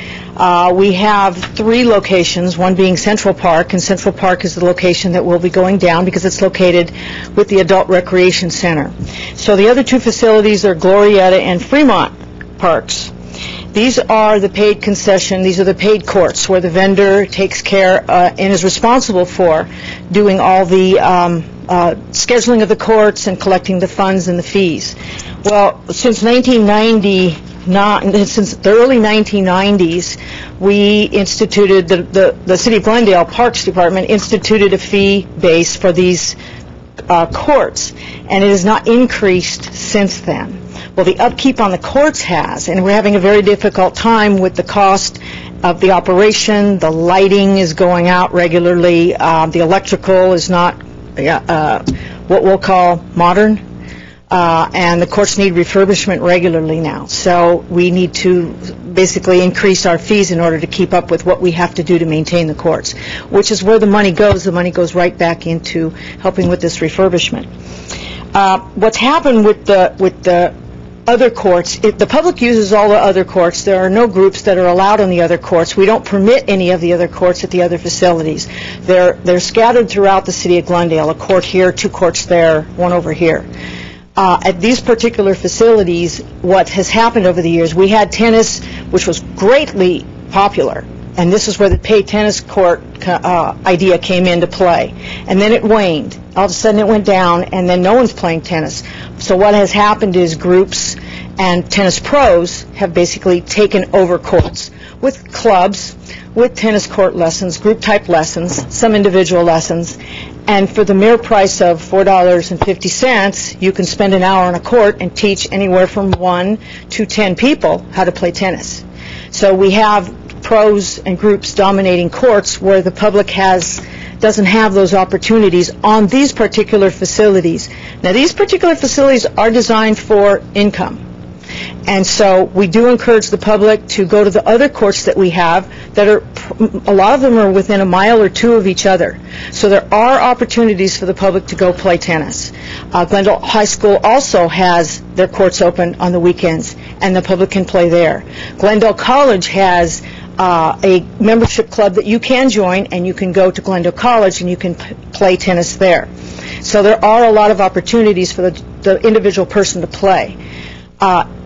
We have 3 locations, one being Central Park, and Central Park is the location that will be going down because it's located with the Adult Recreation Center. So the other 2 facilities are Glorietta and Fremont Parks. These are the paid concession, these are the paid courts where the vendor takes care and is responsible for doing all the scheduling of the courts and collecting the funds and the fees. Well, since the early 1990s, we instituted, the City of Glendale Parks Department instituted a fee base for these courts, and it has not increased since then. Well, the upkeep on the courts has, and we're having a very difficult time with the cost of the operation. The lighting is going out regularly. The electrical is not what we'll call modern. And the courts need refurbishment regularly now. So we need to basically increase our fees in order to keep up with what we have to do to maintain the courts, which is where the money goes. The money goes right back into helping with this refurbishment. What's happened with the other courts, the public uses all the other courts. There are no groups that are allowed on the other courts. We don't permit any of the other courts at the other facilities. They're scattered throughout the City of Glendale, a court here, 2 courts there, 1 over here. At these particular facilities, what has happened over the years, we had tennis, which was greatly popular, and this is where the paid tennis court idea came into play. And then it waned. All of a sudden it went down, and then no one's playing tennis. So what has happened is groups and tennis pros have basically taken over courts with clubs, with tennis court lessons, group-type lessons, some individual lessons, and for the mere price of $4.50, you can spend an hour on a court and teach anywhere from 1 to 10 people how to play tennis. So we have pros and groups dominating courts where the public doesn't have those opportunities on these particular facilities. Now, these particular facilities are designed for income. And so we do encourage the public to go to the other courts that we have that are, a lot of them are within a mile or 2 of each other. So there are opportunities for the public to go play tennis. Glendale High School also has their courts open on the weekends, and the public can play there. Glendale College has a membership club that you can join, and you can go to Glendale College and you can play tennis there. So there are a lot of opportunities for the individual person to play.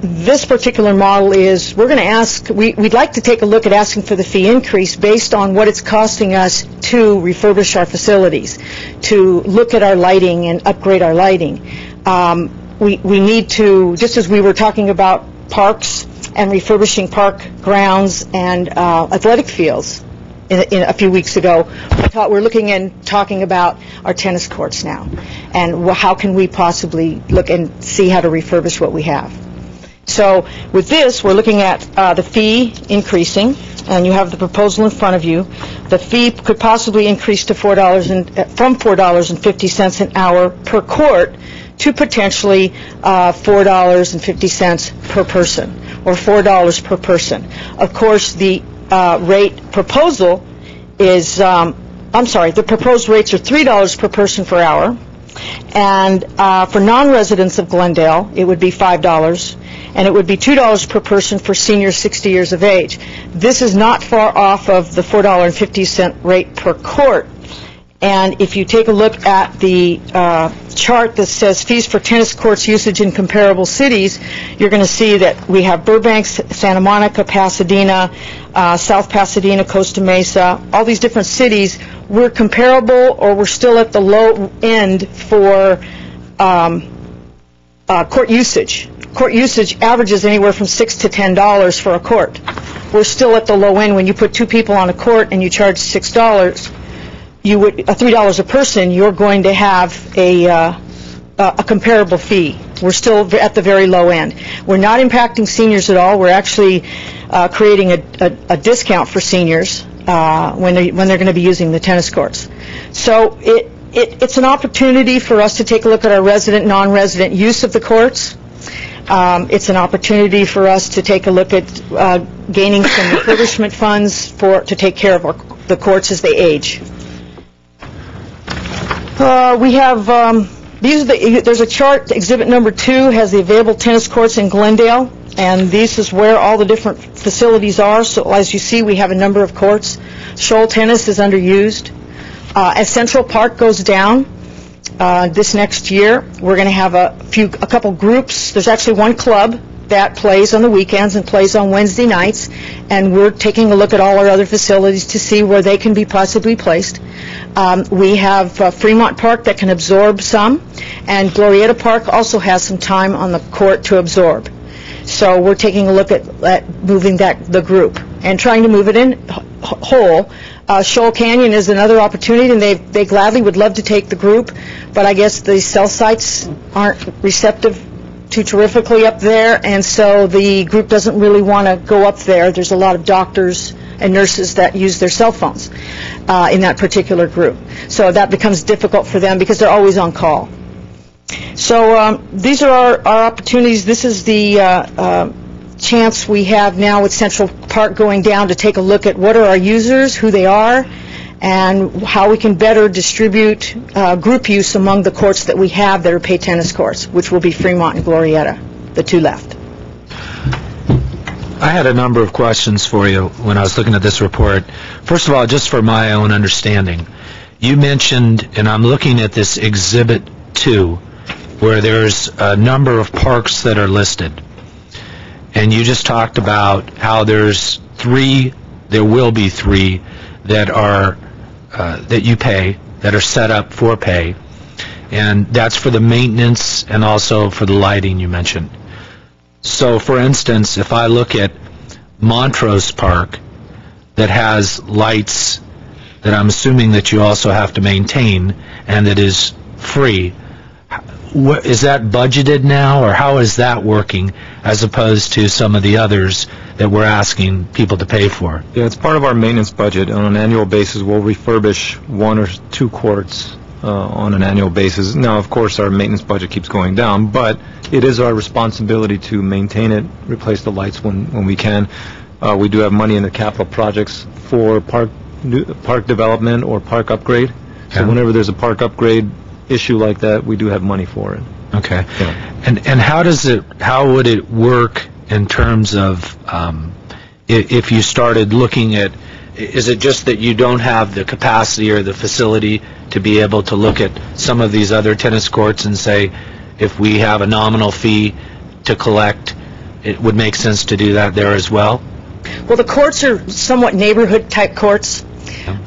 This particular model is, we're going to ask, we'd like to take a look at asking for the fee increase based on what it's costing us to refurbish our facilities, to look at our lighting and upgrade our lighting. We need to, just as we were talking about parks and refurbishing park grounds and athletic fields in a few weeks ago, we're looking and talking about our tennis courts now, and how can we possibly look and see how to refurbish what we have. So with this, we're looking at the fee increasing, and you have the proposal in front of you, the fee could possibly increase to from $4.50 an hour per court to potentially $4.50 per person, or $4 per person. Of course, the rate proposal is, the proposed rates are $3 per person per hour, and for non-residents of Glendale, it would be $5, and it would be $2 per person for seniors 60 years of age. This is not far off of the $4.50 rate per court. And if you take a look at the chart that says fees for tennis courts usage in comparable cities, you're going to see that we have Burbank, Santa Monica, Pasadena, South Pasadena, Costa Mesa, all these different cities. We're comparable, or we're still at the low end for court usage. Court usage averages anywhere from $6 to $10 for a court. We're still at the low end. When you put two people on a court and you charge $6, $3 a person, you're going to have a comparable fee. We're still at the very low end. We're not impacting seniors at all. We're actually creating a discount for seniors when they're going to be using the tennis courts. So it's an opportunity for us to take a look at our resident, non-resident use of the courts. It's an opportunity for us to take a look at gaining some refurbishment funds to take care of the courts as they age. We have there's a chart. Exhibit number 2 has the available tennis courts in Glendale, and this is where all the different facilities are. So as you see, we have a number of courts. Shoal tennis is underused. As Central Park goes down this next year, we're going to have a couple groups. There's actually one club that plays on the weekends and plays on Wednesday nights, and we're taking a look at all our other facilities to see where they can be possibly placed. We have Fremont Park that can absorb some, and Glorieta Park also has some time on the court to absorb. So we're taking a look at moving the group and trying to move it in whole. Shoal Canyon is another opportunity, and they gladly would love to take the group, but I guess the cell sites aren't receptive too terrifically up there, and so the group doesn't really want to go up there. There's a lot of doctors and nurses that use their cell phones in that particular group. So that becomes difficult for them because they're always on call. So these are our opportunities. This is the chance we have now with Central Park going down to take a look at what are our users, who they are, and how we can better distribute group use among the courts that we have that are paid tennis courts, which will be Fremont and Glorieta, the two left. I had a number of questions for you when I was looking at this report. First of all, just for my own understanding, you mentioned, and I'm looking at this Exhibit 2, where there's a number of parks that are listed. And you just talked about how there will be 3 that are that you pay, that are set up for pay, and that's for the maintenance and also for the lighting you mentioned. So, for instance, if I look at Montrose Park that has lights that I'm assuming that you also have to maintain and that is free, is that budgeted now, or how is that working as opposed to some of the others that we're asking people to pay for? Yeah, it's part of our maintenance budget. On an annual basis, we'll refurbish 1 or 2 courts on an annual basis. Now, of course, our maintenance budget keeps going down, but it is our responsibility to maintain it, replace the lights when we can. We do have money in the capital projects for park development or park upgrade. So whenever there's a park upgrade issue like that, we do have money for it. Okay. Yeah. And how would it work in terms of if you started looking at, is it just that you don't have the capacity or the facility to be able to look at some of these other tennis courts and say, if we have a nominal fee to collect, it would make sense to do that there as well? Well, the courts are somewhat neighborhood-type courts.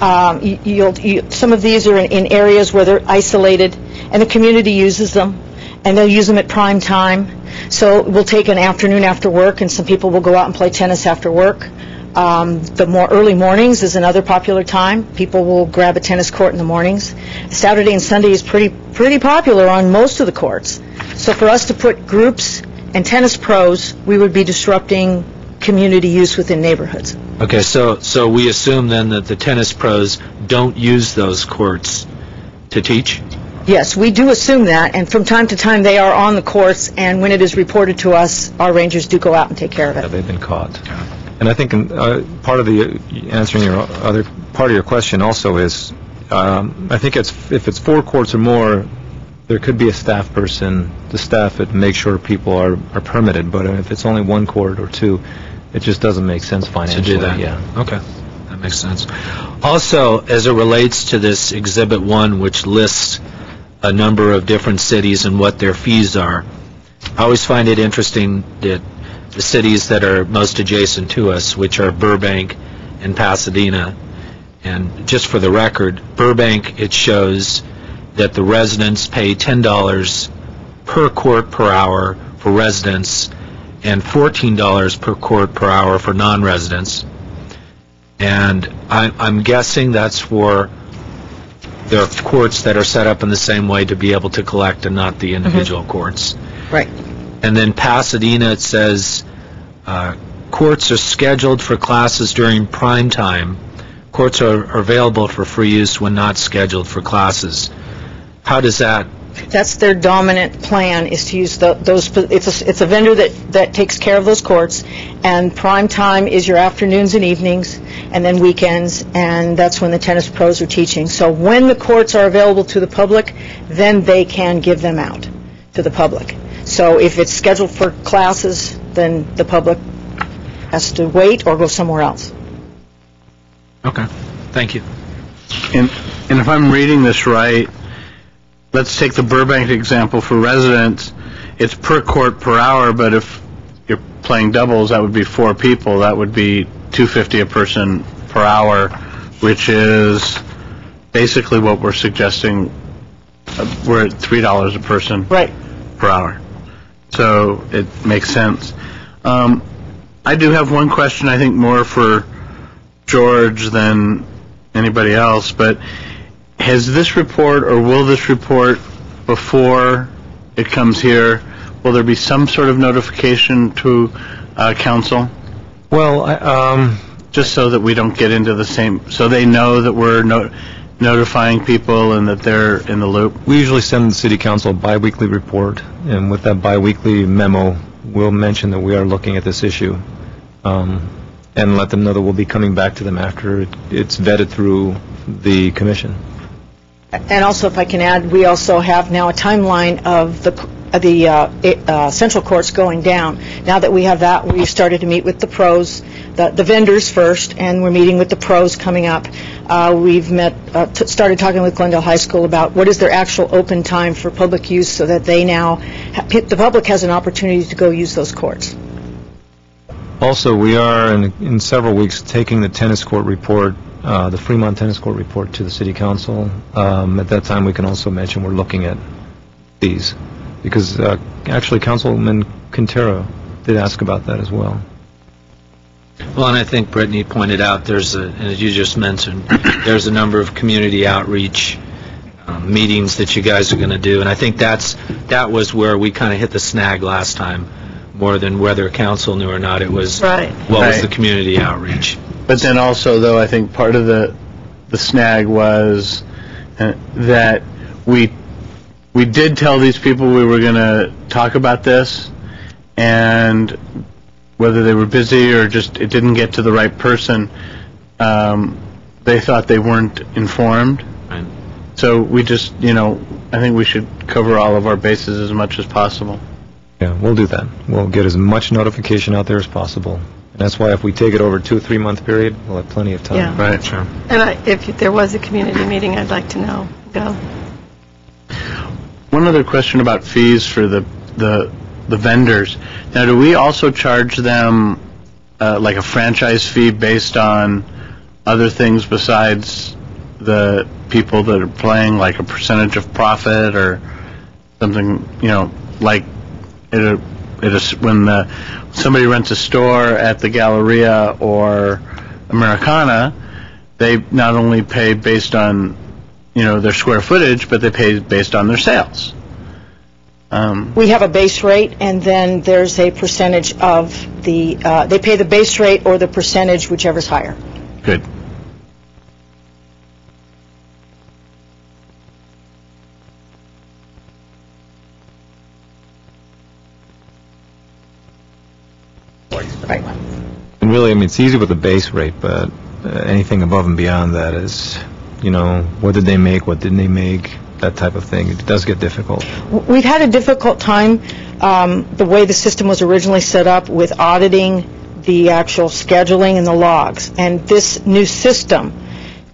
Some of these are in areas where they're isolated, and the community uses them, and they'll use them at prime time. So we'll take an afternoon after work, and some people will go out and play tennis after work. The more early mornings is another popular time. People will grab a tennis court in the mornings. Saturday and Sunday is pretty popular on most of the courts. So for us to put groups and tennis pros, we would be disrupting community use within neighborhoods. Okay, so we assume then that the tennis pros don't use those courts to teach? Yes, we do assume that, and from time to time they are on the courts, and when it is reported to us, our rangers do go out and take care of it. Yeah, they've been caught. And I think part of the answering your other part of your question also is, I think if it's 4 courts or more, there could be a staff person to staff it and make sure people are permitted. But if it's only 1 court or 2, it just doesn't make sense financially. To do that? Yeah. Okay, that makes sense. Also, as it relates to this Exhibit 1, which lists a number of different cities and what their fees are, I always find it interesting that the cities that are most adjacent to us, which are Burbank and Pasadena, and just for the record, Burbank, it shows that the residents pay $10 per court per hour for residents and $14 per court per hour for non-residents. And I'm guessing that's for their courts that are set up in the same way to be able to collect and not the individual courts. Right. And then Pasadena, it says courts are scheduled for classes during prime time. Courts are available for free use when not scheduled for classes. How does that? That's their dominant plan, is to use those. It's a vendor that takes care of those courts, and prime time is your afternoons and evenings, and then weekends, and that's when the tennis pros are teaching. So when the courts are available to the public, then they can give them out to the public. So if it's scheduled for classes, then the public has to wait or go somewhere else. Okay, thank you. And if I'm reading this right, let's take the Burbank example for residents. It's per court per hour, but if you're playing doubles, that would be 4 people. That would be $2.50 a person per hour, which is basically what we're suggesting. We're at $3 a person per hour. So it makes sense. I do have one question, I think more for George than anybody else, but has this report, or will this report, before it comes here, will there be some sort of notification to council? Well, just so that we don't get into the same, so they know that we're notifying people and that they're in the loop? We usually send the city council a biweekly report, and with that biweekly memo, we'll mention that we are looking at this issue, and let them know that we'll be coming back to them after it's vetted through the commission. And also, if I can add, we also have now a timeline of the central courts going down. Now that we have that, we've started to meet with the pros, the vendors first, and we're meeting with the pros coming up. We've started talking with Glendale High School about what is their actual open time for public use, so that they now, the public has an opportunity to go use those courts. Also, we are in several weeks taking the tennis court report, the Fremont tennis court report, to the city council. At that time, we can also mention we're looking at these, because actually Councilman Quintero did ask about that as well. Well, and I think Brittany pointed out, as you just mentioned, there's a number of community outreach meetings that you guys are going to do, and I think that was where we kind of hit the snag last time, more than whether council knew or not. It was what was the community outreach. But then also, though, I think part of the snag was that we did tell these people we were going to talk about this, and whether they were busy or just it didn't get to the right person, they thought they weren't informed. Right. So we just, I think we should cover all of our bases as much as possible. Yeah, we'll do that. We'll get as much notification out there as possible. And that's why if we take it over a 2-3 month period, we'll have plenty of time. Yeah. Right, sure. And if there was a community meeting, I'd like to know. Go. One other question about fees for the vendors. Now, do we also charge them like a franchise fee based on other things besides the people that are playing, like a percentage of profit or something, like when somebody rents a store at the Galleria or Americana, they not only pay based on their square footage, but they pay based on their sales. We have a base rate, and then there's a percentage of the, they pay the base rate or the percentage, whichever's higher. Good. Right. And really, I mean, it's easy with the base rate, but anything above and beyond that is, you know, what did they make, what didn't they make, that type of thing. It does get difficult. We've had a difficult time, the way the system was originally set up, with auditing the actual scheduling and the logs. And this new system,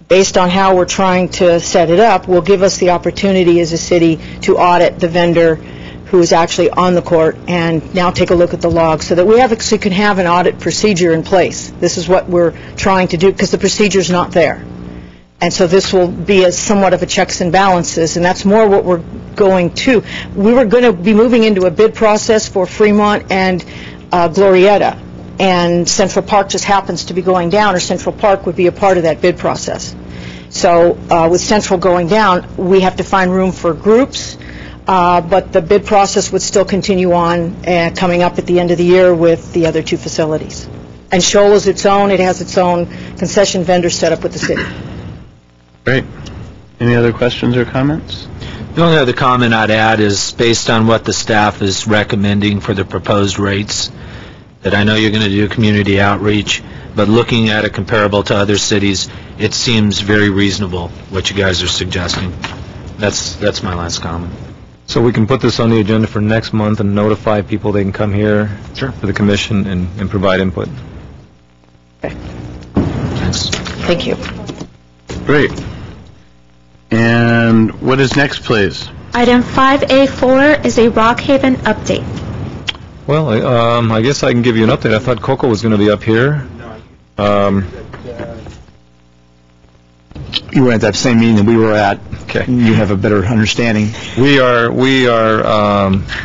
based on how we're trying to set it up, will give us the opportunity as a city to audit the vendor who is actually on the court and now take a look at the logs so that we actually can have an audit procedure in place. This is what we're trying to do because the procedure's not there. And so this will be as somewhat of a checks and balances, and that's more what we're going to. We were going to be moving into a bid process for Fremont and Glorieta, and Central Park just happens to be going down, or Central Park would be a part of that bid process. So with Central going down, we have to find room for groups, but the bid process would still continue on coming up at the end of the year with the other two facilities. And Shoal is its own. It has its own concession vendor set up with the city. Great. Any other questions or comments? The only other comment I'd add is based on what the staff is recommending for the proposed rates, that I know you're going to do community outreach, but looking at it comparable to other cities, it seems very reasonable what you guys are suggesting. That's my last comment. So we can put this on the agenda for next month and notify people they can come here Sure. for the commission and provide input. Okay. Thanks. Thank you. Great. And what is next, please? Item 5A4 is a Rock Haven update. Well, I guess I can give you an update. I thought Coco was going to be up here. You were at that same meeting that we were at. Okay. You have a better understanding. We are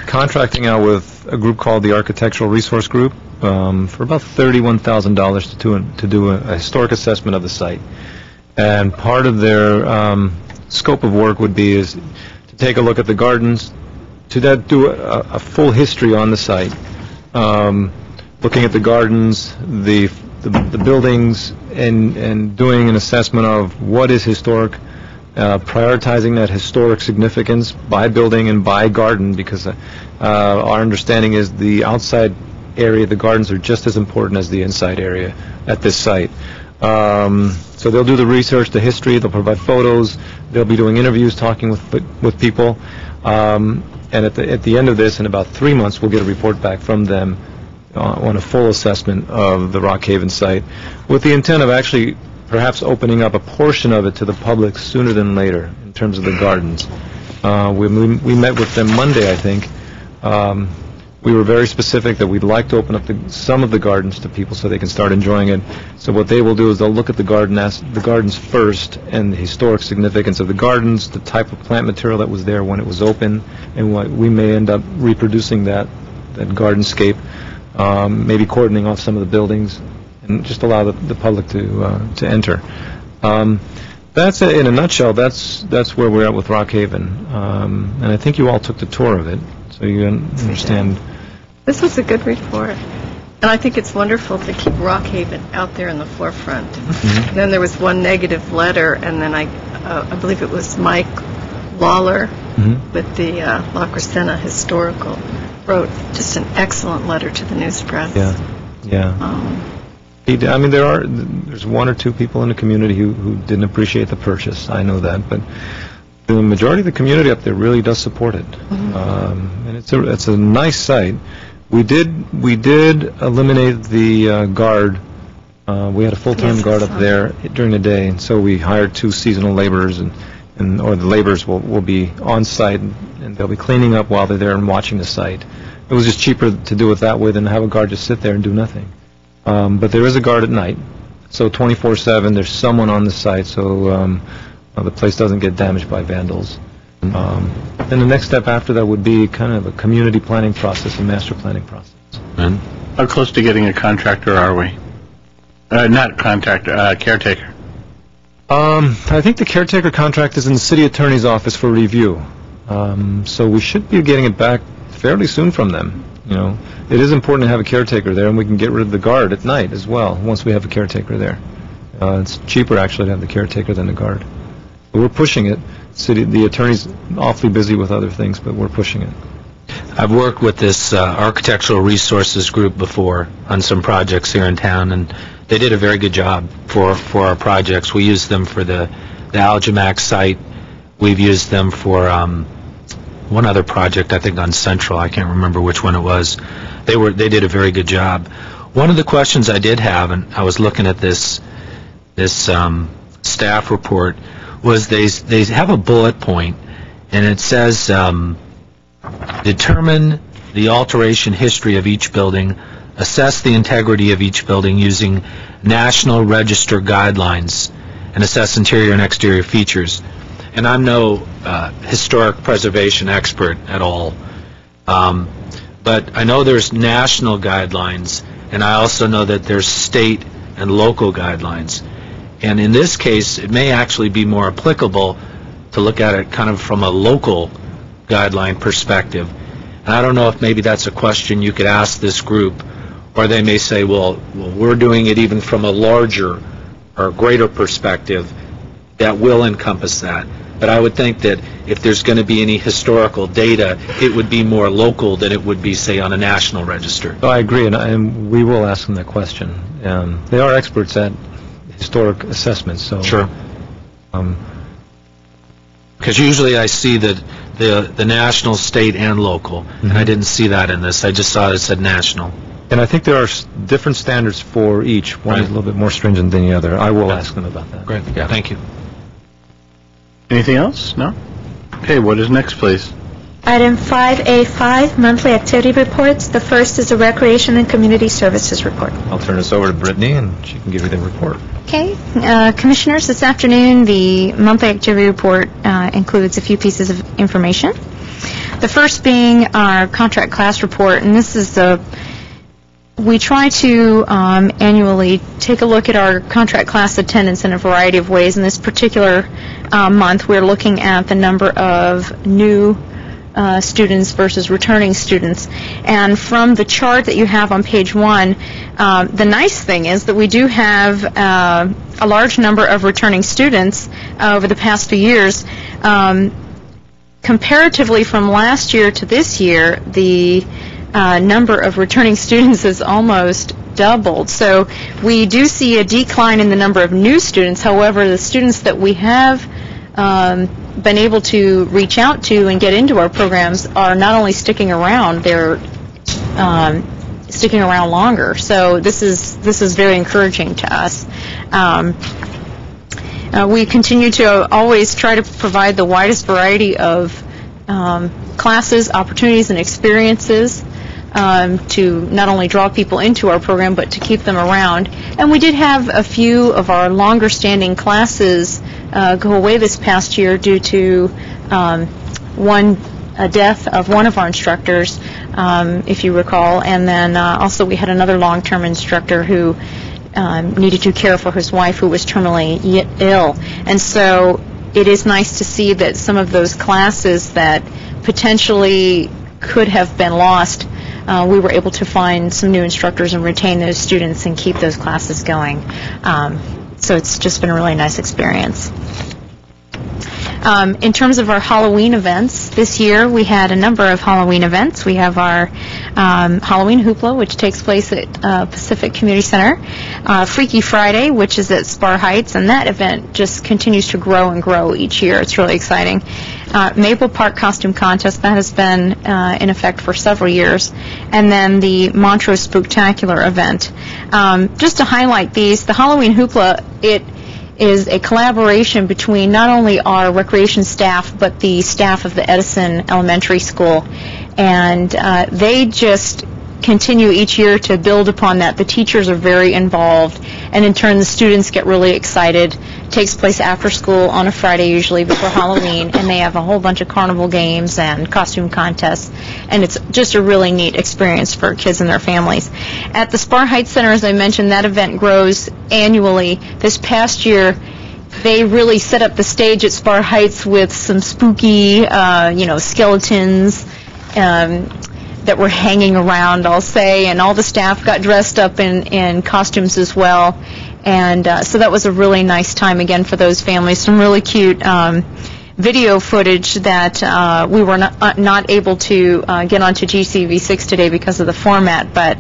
contracting out with a group called the Architectural Resource Group for about $31,000 to do a historic assessment of the site. And part of their scope of work would be is to take a look at the gardens, to do a full history on the site, looking at the gardens, the buildings, and doing an assessment of what is historic, prioritizing that historic significance by building and by garden, because our understanding is the outside area, the gardens, are just as important as the inside area at this site. So they'll do the research, the history, they'll provide photos, they'll be doing interviews, talking with people, and at the end of this, in about 3 months, we'll get a report back from them on a full assessment of the Rock Haven site, with the intent of actually perhaps opening up a portion of it to the public sooner than later in terms of the gardens. We met with them Monday, I think. We were very specific that we'd like to open up some of the gardens to people so they can start enjoying it. So what they will do is they'll look at the gardens first, and the historic significance of the gardens, the type of plant material that was there when it was open, and what we may end up reproducing that gardenscape, maybe cordoning off some of the buildings, and just allow the public to enter. That's in a nutshell. That's where we're at with Rock Haven, and I think you all took the tour of it, so you understand. This was a good report. And I think it's wonderful to keep Rock Haven out there in the forefront. Mm-hmm. And then there was one negative letter, and then I believe it was Mike Lawler with the La Crescenta Historical wrote just an excellent letter to the news press. Yeah. I mean, there's one or two people in the community who didn't appreciate the purchase. I know that, but the majority of the community up there really does support it. And it's a nice site. We did eliminate the guard. We had a full-time guard up there during the day, and so we hired 2 seasonal laborers, or the laborers will be on site, and they'll be cleaning up while they're there and watching the site. It was just cheaper to do it that way than have a guard just sit there and do nothing. But there is a guard at night, so 24/7 there's someone on the site, so the place doesn't get damaged by vandals. And the next step after that would be kind of a community planning process, a master planning process. And how close to getting a contractor are we? Not contractor, caretaker. I think the caretaker contract is in the city attorney's office for review. So we should be getting it back fairly soon from them. You know, it is important to have a caretaker there, and we can get rid of the guard at night as well once we have a caretaker there. It's cheaper actually to have the caretaker than the guard. But we're pushing it. The attorney's awfully busy with other things, but we're pushing it. I've worked with this architectural resources group before on some projects here in town, and they did a very good job for our projects. We used them for the Algemax site. We've used them for one other project, I think on Central. I can't remember which one it was. They did a very good job. One of the questions I did have, and I was looking at this staff report, was they have a bullet point, and it says determine the alteration history of each building, assess the integrity of each building using National Register guidelines, and assess interior and exterior features. And I'm no historic preservation expert at all, but I know there's national guidelines, and I also know that there's state and local guidelines. And in this case, it may actually be more applicable to look at it kind of from a local guideline perspective. And I don't know if maybe that's a question you could ask this group, or they may say, well, we're doing it even from a larger or greater perspective that will encompass that. But I would think that if there's going to be any historical data, it would be more local than it would be, say, on a national register. I agree, and we will ask them that question. They are experts at historic assessments, so... Sure. Because usually I see that the national, state, and local, and I didn't see that in this. I just saw it said national. And I think there are different standards for each. One is a little bit more stringent than the other. I will ask them about that. Great. Yeah. Thank you. Anything else? No? Okay, what is next, please? Item 5A5, monthly activity reports. The first is a Recreation and Community Services report. I'll turn this over to Brittany, and she can give you the report. Okay. Commissioners, this afternoon, the monthly activity report includes a few pieces of information. The first being our contract class report, and this is we try to annually take a look at our contract class attendance in a variety of ways. In this particular month, we're looking at the number of new students versus returning students. And from the chart that you have on page 1, the nice thing is that we do have a large number of returning students over the past few years. Comparatively from last year to this year, the number of returning students has almost doubled. So we do see a decline in the number of new students. However, the students that we have been able to reach out to and get into our programs are not only sticking around, they're sticking around longer. So this is very encouraging to us. We continue to always try to provide the widest variety of classes, opportunities, and experiences to not only draw people into our program, but to keep them around. And we did have a few of our longer-standing classes go away this past year due to a death of one of our instructors, if you recall, and then also we had another long-term instructor who needed to care for his wife who was terminally ill. And so it is nice to see that some of those classes that potentially could have been lost, we were able to find some new instructors and retain those students and keep those classes going. So it's just been a really nice experience. In terms of our Halloween events, this year we had a number of Halloween events. We have our Halloween Hoopla, which takes place at Pacific Community Center, Freaky Friday, which is at Spar Heights, and that event just continues to grow and grow each year. It's really exciting. Maple Park Costume Contest, that has been in effect for several years, and then the Montrose Spooktacular event. Just to highlight these, the Halloween Hoopla, it is a collaboration between not only our recreation staff but the staff of the Edison Elementary School, and they just continue each year to build upon that. The teachers are very involved, and in turn the students get really excited. It takes place after school on a Friday usually before Halloween, and they have a whole bunch of carnival games and costume contests, and it's just a really neat experience for kids and their families. At the Spar Heights Center, as I mentioned, that event grows annually. This past year They really set up the stage at Spar Heights with some spooky, skeletons that were hanging around, I'll say, and all the staff got dressed up in costumes as well. And so that was a really nice time, again, for those families. Some really cute video footage that we were not able to get onto GCV6 today because of the format, but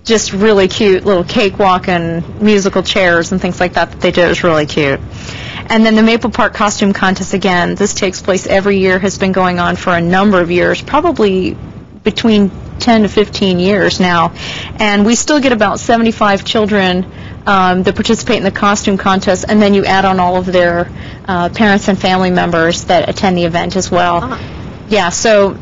just really cute little cakewalk and musical chairs and things like that they did. It was really cute. And then the Maple Park Costume Contest, again, this takes place every year, has been going on for a number of years, probably between 10 to 15 years now. And we still get about 75 children that participate in the costume contest, and then you add on all of their parents and family members that attend the event as well. Yeah, so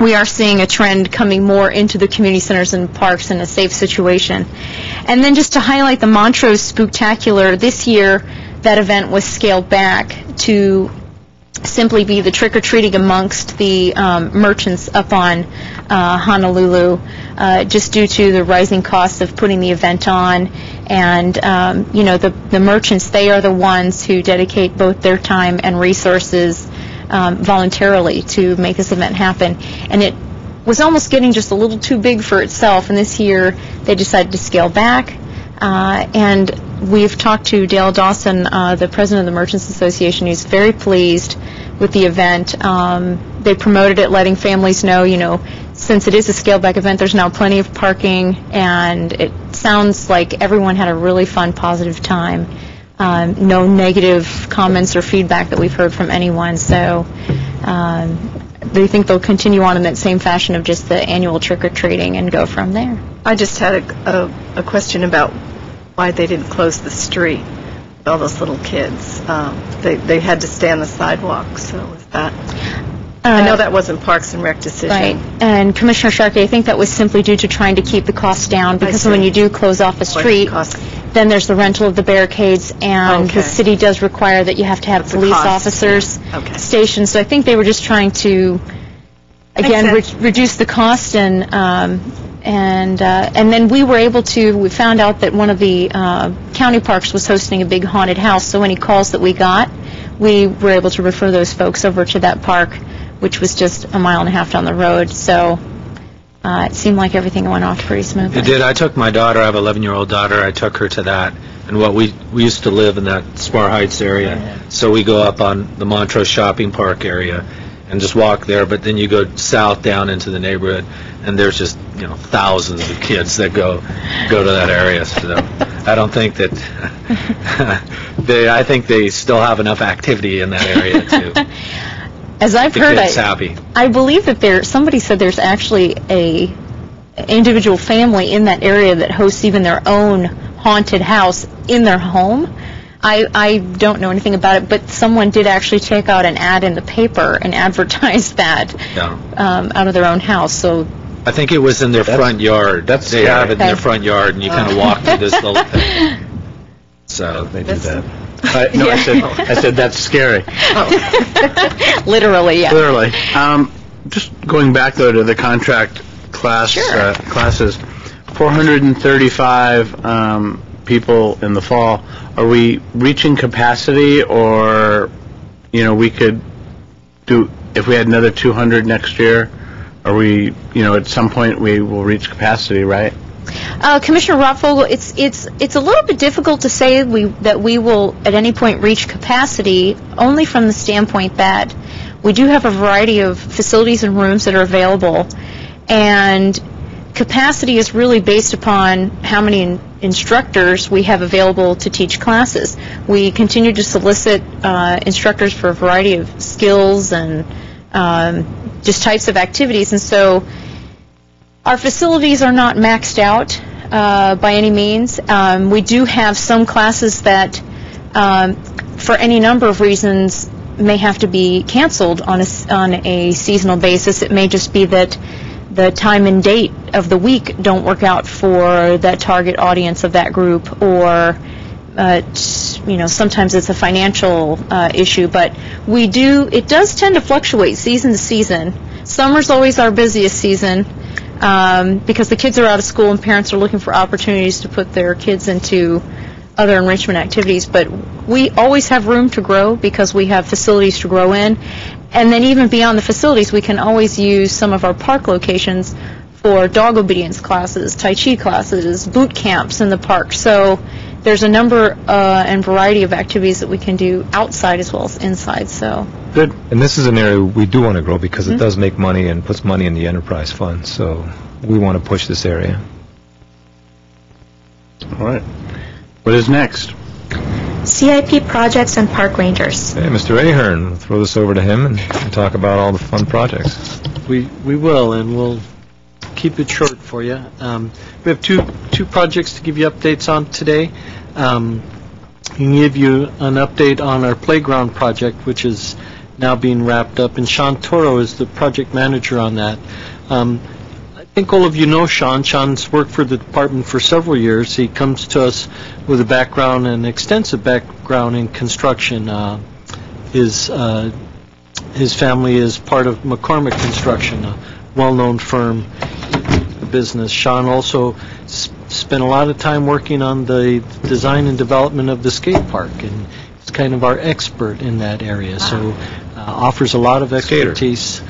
we are seeing a trend coming more into the community centers and parks in a safe situation. And then just to highlight the Montrose Spooktacular, this year that event was scaled back to simply be the trick-or-treating amongst the merchants up on Honolulu, just due to the rising costs of putting the event on. And, the merchants, they are the ones who dedicate both their time and resources voluntarily to make this event happen. And it was almost getting just a little too big for itself, and this year they decided to scale back. And we've talked to Dale Dawson, the president of the Merchants Association, who's very pleased with the event. They promoted it, letting families know, since it is a scaled-back event, there's now plenty of parking, and it sounds like everyone had a really fun, positive time. No negative comments or feedback that we've heard from anyone, so they think they'll continue on in that same fashion of just the annual trick-or-treating and go from there. I just had a question about why they didn't close the street with all those little kids. They had to stay on the sidewalk, so was that... I know that wasn't Parks and Rec decision. Right. And Commissioner Sharkey, I think that was simply due to trying to keep the costs down, because when you do close off a street, then there's the rental of the barricades, and the city does require that you have to have police officers stationed. So I think they were just trying to, again, reduce the cost, and then we found out that one of the county parks was hosting a big haunted house, so any calls that we got, we were able to refer those folks over to that park, which was just a mile and a half down the road. So it seemed like everything went off pretty smoothly. It did. I took my daughter, I have an 11-year-old daughter, I took her to that. And we used to live in that Spar Heights area, so we go up on the Montrose Shopping Park area and just walk there, but then you go south down into the neighborhood, and there's just, thousands of kids that go to that area. So I don't think that I think they still have enough activity in that area to As I've heard, happy. I believe that somebody said there's actually a individual family in that area that hosts even their own haunted house in their home. I don't know anything about it, but someone did actually take out an ad in the paper and advertise that out of their own house. So I think it was in their front yard. They have it in their front yard, and you kind of walk through this little thing. So they do that. I said that's scary. Literally, yeah. Literally. Just going back though to the contract classes, 435 people in the fall. Are we reaching capacity, or we could do if we had another 200 next year? Are we at some point we will reach capacity, right? Commissioner Rottfogel, it's a little bit difficult to say that we will at any point reach capacity, only from the standpoint that we do have a variety of facilities and rooms that are available, and capacity is really based upon how many instructors we have available to teach classes. We continue to solicit instructors for a variety of skills and just types of activities, and so our facilities are not maxed out by any means. We do have some classes that, for any number of reasons, may have to be canceled on a seasonal basis. It may just be that the time and date of the week don't work out for that target audience of that group, or sometimes it's a financial issue. But it does tend to fluctuate season to season. Summer's always our busiest season, because the kids are out of school and parents are looking for opportunities to put their kids into other enrichment activities, but we always have room to grow because we have facilities to grow in. And then even beyond the facilities, we can always use some of our park locations for dog obedience classes, Tai Chi classes, boot camps in the park. So there's a number and variety of activities that we can do outside as well as inside. So good. And this is an area we do want to grow because it does make money and puts money in the enterprise fund. So we want to push this area. All right. What is next? CIP projects and park rangers. Hey, Mr. Ahern, we'll throw this over to him and talk about all the fun projects. We will, and we'll keep it short for you. We have two projects to give you updates on today. I can give you an update on our playground project, which is now being wrapped up, and Sean Toro is the project manager on that. I think all of you know Sean. Sean's worked for the department for several years. He comes to us with a background, an extensive background in construction. His family is part of McCormick Construction, a well-known firm in the business. Sean also spent a lot of time working on the design and development of the skate park, and he's kind of our expert in that area. So offers a lot of expertise.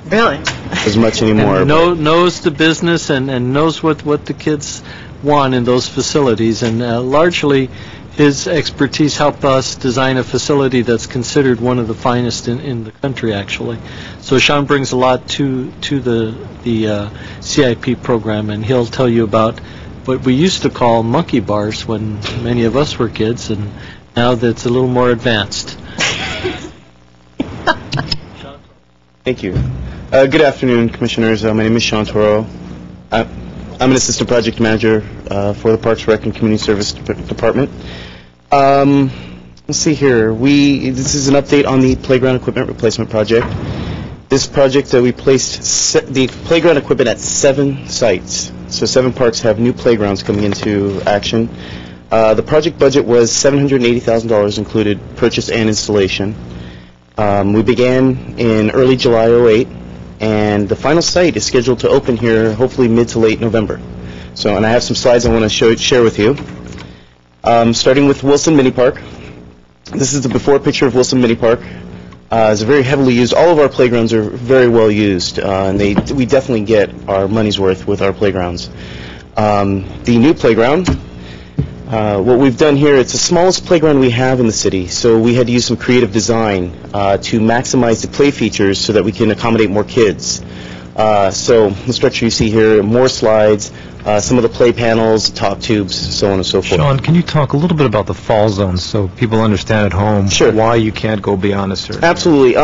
Really? As much anymore. And knows the business and knows what the kids want in those facilities. And largely, his expertise helped us design a facility that's considered one of the finest in the country, actually. So Sean brings a lot to the CIP program, and he'll tell you about what we used to call monkey bars when many of us were kids, and now that's a little more advanced. Thank you. Good afternoon, Commissioners. My name is Sean Toro. I'm an Assistant Project Manager for the Parks, Rec, and Community Service Department. Let's see here. This is an update on the playground equipment replacement project. This project, we placed the playground equipment at 7 sites. So 7 parks have new playgrounds coming into action. The project budget was $780,000, included purchase and installation. We began in early July '08, and the final site is scheduled to open here hopefully mid to late November. So, and I have some slides I want to share with you. Starting with Wilson Mini Park. This is the before picture of Wilson Mini Park. It's very heavily used. All of our playgrounds are very well used, and we definitely get our money's worth with our playgrounds. The new playground. What we've done here, it's the smallest playground we have in the city, so we had to use some creative design to maximize the play features so that we can accommodate more kids. So the structure you see here, more slides, some of the play panels, top tubes, so on and so forth. Sean, can you talk a little bit about the fall zones so people understand at home why you can't go beyond a certain... Absolutely.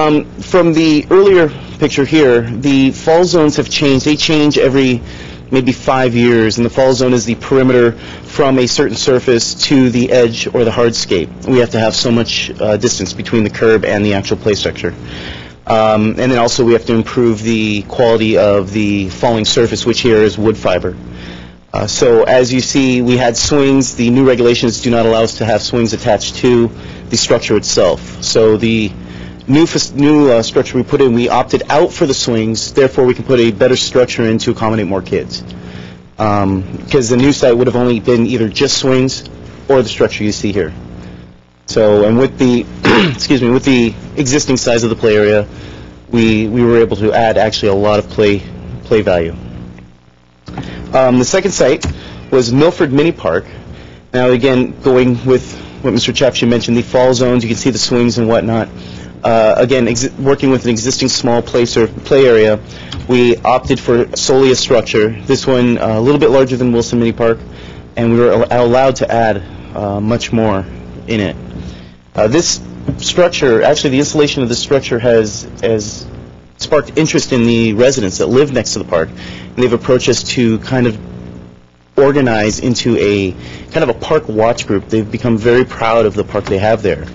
From the earlier picture here, the fall zones have changed. They change every maybe 5 years, and the fall zone is the perimeter from a certain surface to the edge or the hardscape. We have to have so much distance between the curb and the actual play structure. And then also we have to improve the quality of the falling surface, which here is wood fiber. So as you see, we had swings. The new regulations do not allow us to have swings attached to the structure itself. So the new structure we put in, we opted out for the swings. Therefore, we can put a better structure in to accommodate more kids. Because the new site would have only been either just swings or the structure you see here. So, and with the with the existing size of the play area, we were able to add actually a lot of play value. The second site was Milford Mini Park. Now, again, going with what Mr. Chapshin mentioned, the fall zones, you can see the swings and whatnot. Again, working with an existing small play area, we opted for solely a structure. This one a little bit larger than Wilson Mini Park, and we were allowed to add much more in it. This structure, actually the installation of this structure has sparked interest in the residents that live next to the park, and they've approached us to kind of organize into a kind of a park watch group. They've become very proud of the park they have there,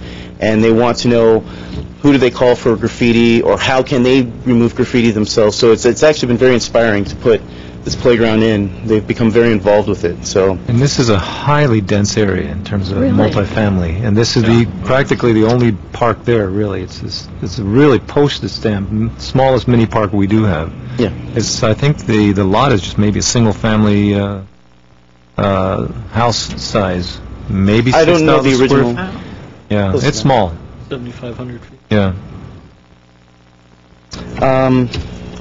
and they want to know who do they call for graffiti, or how can they remove graffiti themselves. So it's actually been very inspiring to put this playground in. They've become very involved with it. So. And this is a highly dense area in terms of multifamily, and this is practically the only park there. Really, it's a really postage stamp smallest mini park we do have. Yeah. I think the lot is just maybe a single family house size. maybe 6,000 I don't know the original. square feet. Yeah, it's small. 7,500 feet. Yeah.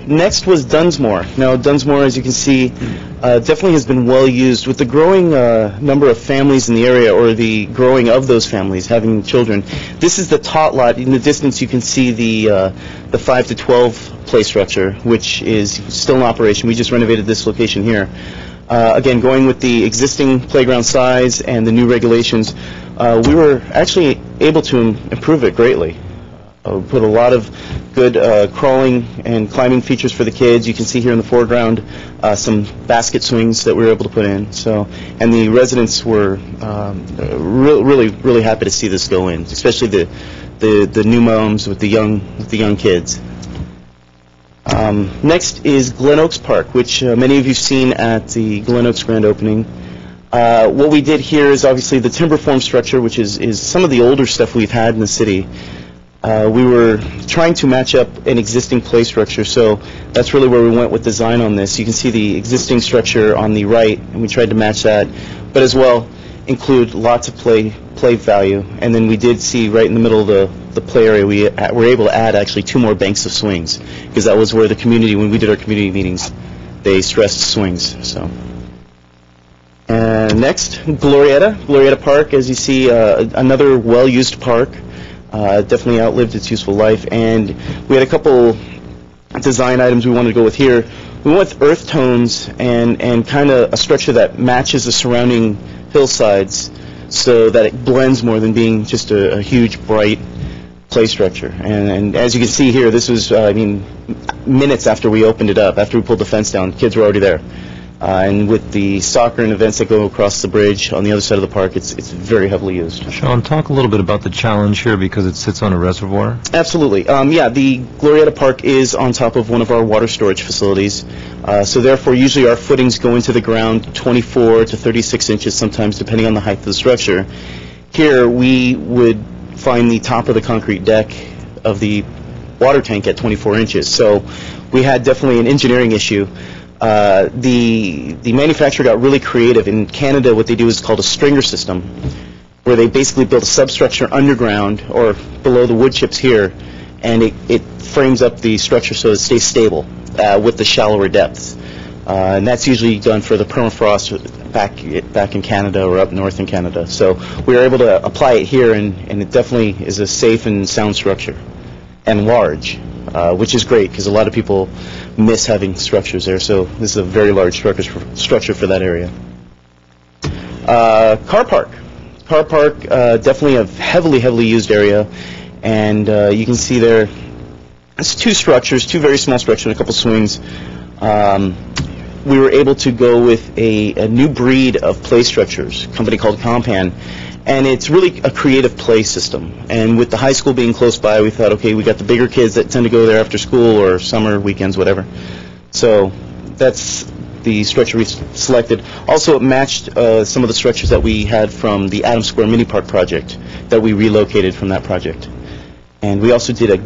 Next was Dunsmore. Now, Dunsmore, as you can see, definitely has been well used. With the growing number of families in the area, or the growing of those families having children, this is the tot lot. In the distance, you can see the 5 to 12 play structure, which is still in operation. We just renovated this location here. Again, going with the existing playground size and the new regulations, we were actually able to improve it greatly. Put a lot of good crawling and climbing features for the kids. You can see here in the foreground some basket swings that we were able to put in. So, and the residents were really happy to see this go in, especially the new moms with the young kids. Next is Glen Oaks Park, which many of you've seen at the Glen Oaks grand opening. What we did here is obviously the timber form structure, which is some of the older stuff we've had in the city. We were trying to match up an existing play structure, so that's really where we went with design on this. You can see the existing structure on the right, and we tried to match that, but as well include lots of play value. And then we did see right in the middle of the play area, we were able to add actually 2 more banks of swings, because that was where the community, when we did our community meetings, they stressed swings. So. Next, Glorietta Park, as you see, another well-used park. Definitely outlived its useful life, and we had a couple design items we wanted to go with here. We went with earth tones and kind of a structure that matches the surrounding hillsides, so that it blends more than being just a huge bright play structure. And as you can see here, this was minutes after we opened it up, after we pulled the fence down, kids were already there. And with the soccer and events that go across the bridge on the other side of the park, it's very heavily used. Sean, talk a little bit about the challenge here, because it sits on a reservoir. Absolutely. The Glorietta Park is on top of one of our water storage facilities. So therefore, usually our footings go into the ground 24 to 36 inches, sometimes depending on the height of the structure. Here, we would find the top of the concrete deck of the water tank at 24 inches. So we had definitely an engineering issue. The manufacturer got really creative. In Canada, what they do is called a stringer system, where they basically build a substructure underground or below the wood chips here, and it frames up the structure so it stays stable with the shallower depths. And that's usually done for the permafrost back in Canada or up north in Canada. So we were able to apply it here, and it definitely is a safe and sound structure, and large. Which is great, because a lot of people miss having structures there. So this is a very large structure for that area. Car park, definitely a heavily used area, and you can see there, it's 2 structures, 2 very small structures, and a couple swings. We were able to go with a new breed of play structures, a company called Compan. And it's really a creative play system. And with the high school being close by, we thought, okay, we got the bigger kids that tend to go there after school or summer, weekends, whatever. So that's the structure we selected. Also, it matched some of the structures that we had from the Adams Square Mini Park project that we relocated from that project. And we also did a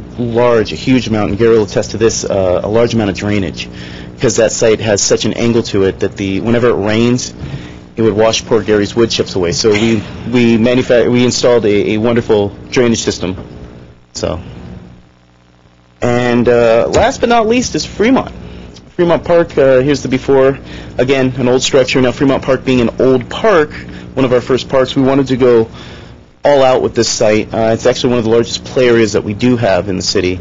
huge amount, and Gary will attest to this, a large amount of drainage, because that site has such an angle to it that whenever it rains, it would wash poor Gary's wood chips away. So we installed a wonderful drainage system. So, and last but not least is Fremont Park. Here's the before. Again, an old structure. Now, Fremont Park being an old park, one of our first parks, we wanted to go all out with this site. It's actually one of the largest play areas that we do have in the city.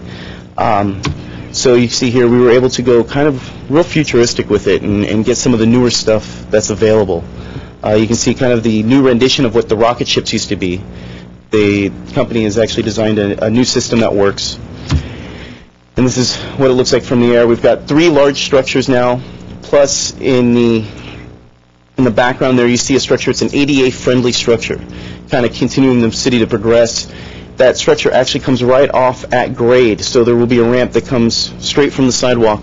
So you see here, we were able to go kind of real futuristic with it and get some of the newer stuff that's available. You can see kind of the new rendition of what the rocket ships used to be. The company has actually designed a new system that works. And this is what it looks like from the air. We've got 3 large structures now, plus in the background there you see a structure. It's an ADA-friendly structure, kind of continuing the city to progress. That structure actually comes right off at grade, so there will be a ramp that comes straight from the sidewalk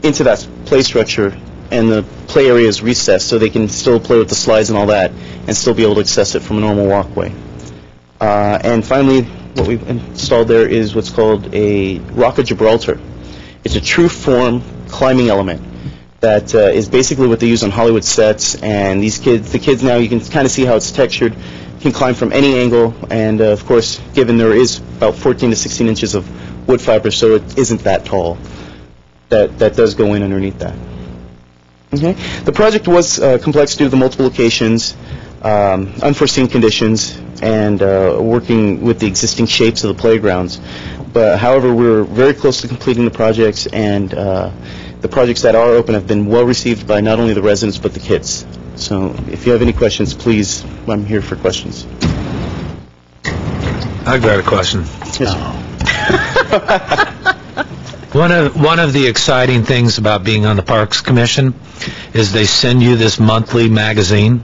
into that play structure, and the play area is recessed, so they can still play with the slides and all that, and still be able to access it from a normal walkway. And finally, what we've installed there is what's called a Rock of Gibraltar. It's a true form climbing element. that is basically what they use on Hollywood sets. And the kids now, you can kind of see how it's textured. You can climb from any angle, and of course, given there is about 14 to 16 inches of wood fiber, so it isn't that tall. That does go in underneath that. Okay. The project was complex due to the multiple locations, unforeseen conditions, and working with the existing shapes of the playgrounds. But however, we're very close to completing the projects, and the projects that are open have been well received by not only the residents but the kids. So if you have any questions, please, I'm here for questions. I've got a question. Yes, One of the exciting things about being on the Parks Commission is they send you this monthly magazine,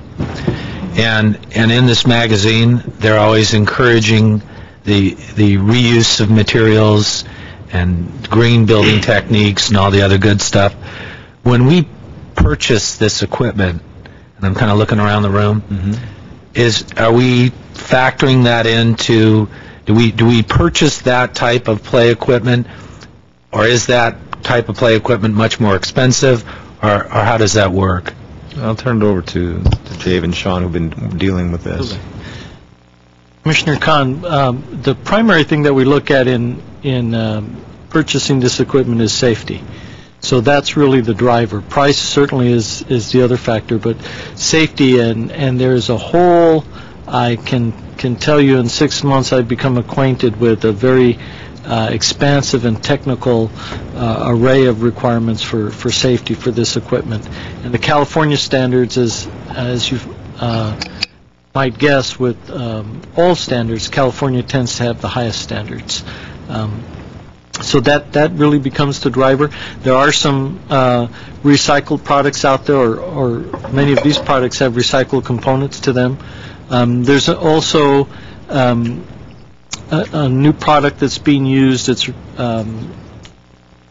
and in this magazine they're always encouraging the reuse of materials and green building techniques and all the other good stuff. When we purchase this equipment, and I'm kind of looking around the room, are we factoring that into, do we purchase that type of play equipment, or is that type of play equipment much more expensive, or how does that work? I'll turn it over to Dave and Sean, who've been dealing with this. Commissioner Khan, the primary thing that we look at in purchasing this equipment is safety. So that's really the driver. Price certainly is the other factor, but safety, and there's a whole, I can tell you in 6 months I've become acquainted with a very expansive and technical array of requirements for safety for this equipment. And the California standards, as you might guess, with all standards, California tends to have the highest standards. So that really becomes the driver. There are some recycled products out there, or many of these products have recycled components to them. There's also a new product that's being used. It's, for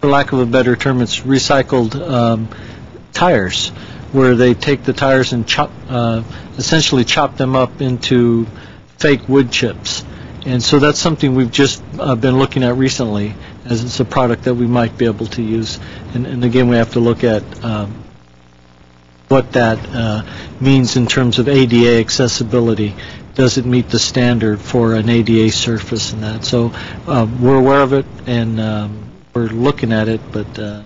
lack of a better term, it's recycled tires, where they take the tires and essentially chop them up into fake wood chips. And so that's something we've just been looking at recently, as it's a product that we might be able to use. And again, we have to look at what that means in terms of ADA accessibility. Does it meet the standard for an ADA surface and that? So we're aware of it, and we're looking at it, but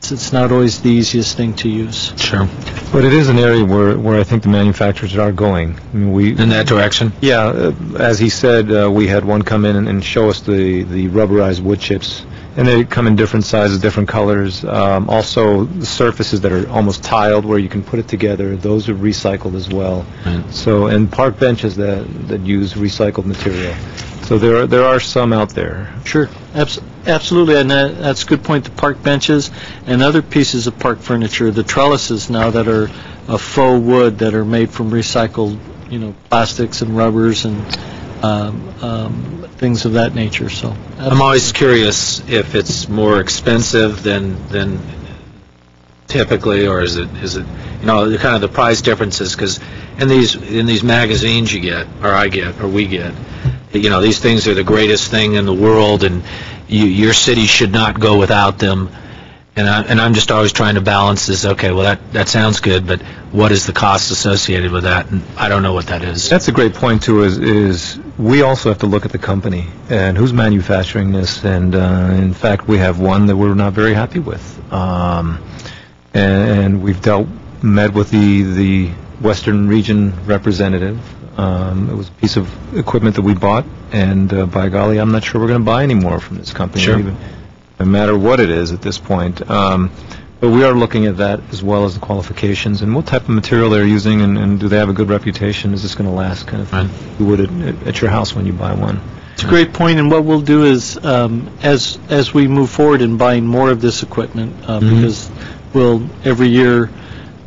it's not always the easiest thing to use. Sure. But it is an area where I think the manufacturers are going. I mean, in that direction? Yeah. As he said, we had one come in and show us the rubberized wood chips, and they come in different sizes, different colors. Also, the surfaces that are almost tiled where you can put it together, those are recycled as well. Right. So, and park benches that use recycled material. So there are some out there. Sure, absolutely, and that's a good point. The park benches and other pieces of park furniture, the trellises now that are of faux wood that are made from recycled, plastics and rubbers and things of that nature. So absolutely. I'm always curious if it's more expensive than typically, or is it kind of the price differences, because in these magazines you get, or I get, or we get, these things are the greatest thing in the world, and your city should not go without them. And I'm just always trying to balance this. Okay, well that sounds good, but what is the cost associated with that? And I don't know what that is. That's a great point too. Is we also have to look at the company and who's manufacturing this. And in fact, we have one that we're not very happy with. And we've met with the Western Region representative. It was a piece of equipment that we bought, and by golly, I'm not sure we're going to buy any more from this company. Sure. No matter what it is at this point. But we are looking at that as well as the qualifications and what type of material they're using, and do they have a good reputation? Is this going to last, kind of thing? You would at your house when you buy one. It's a great point, and what we'll do is, as we move forward in buying more of this equipment, because we'll every year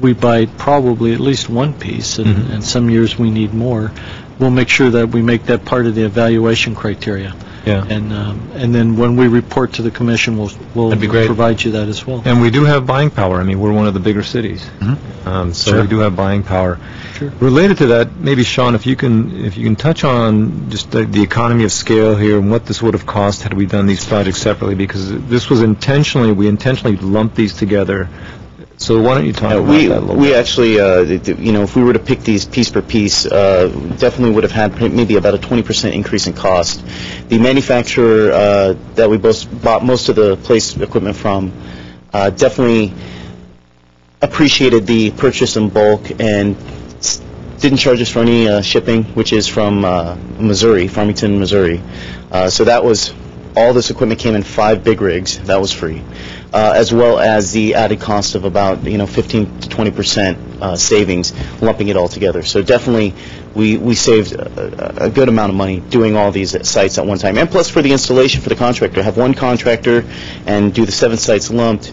we buy probably at least one piece, and some years we need more. We'll make sure that we make that part of the evaluation criteria. Yeah. And then when we report to the commission, we'll That'd be great. provide you that as well. And we do have buying power. I mean, we're one of the bigger cities, so Sure. we do have buying power. Sure. Related to that, maybe Sean, if you can touch on just the economy of scale here and what this would have cost had we done these projects separately, because this was we intentionally lumped these together. So why don't you talk about that a little We bit? actually, if we were to pick these piece per piece, definitely would have had maybe about a 20% increase in cost. The manufacturer that we both bought most of the place equipment from definitely appreciated the purchase in bulk and didn't charge us for any shipping, which is from Missouri, Farmington, Missouri. So that was, all this equipment came in 5 big rigs. That was free. As well as the added cost of about 15 to 20% savings, lumping it all together. So definitely, we saved a good amount of money doing all these sites at one time. And plus for the installation for the contractor, have one contractor and do the 7 sites lumped.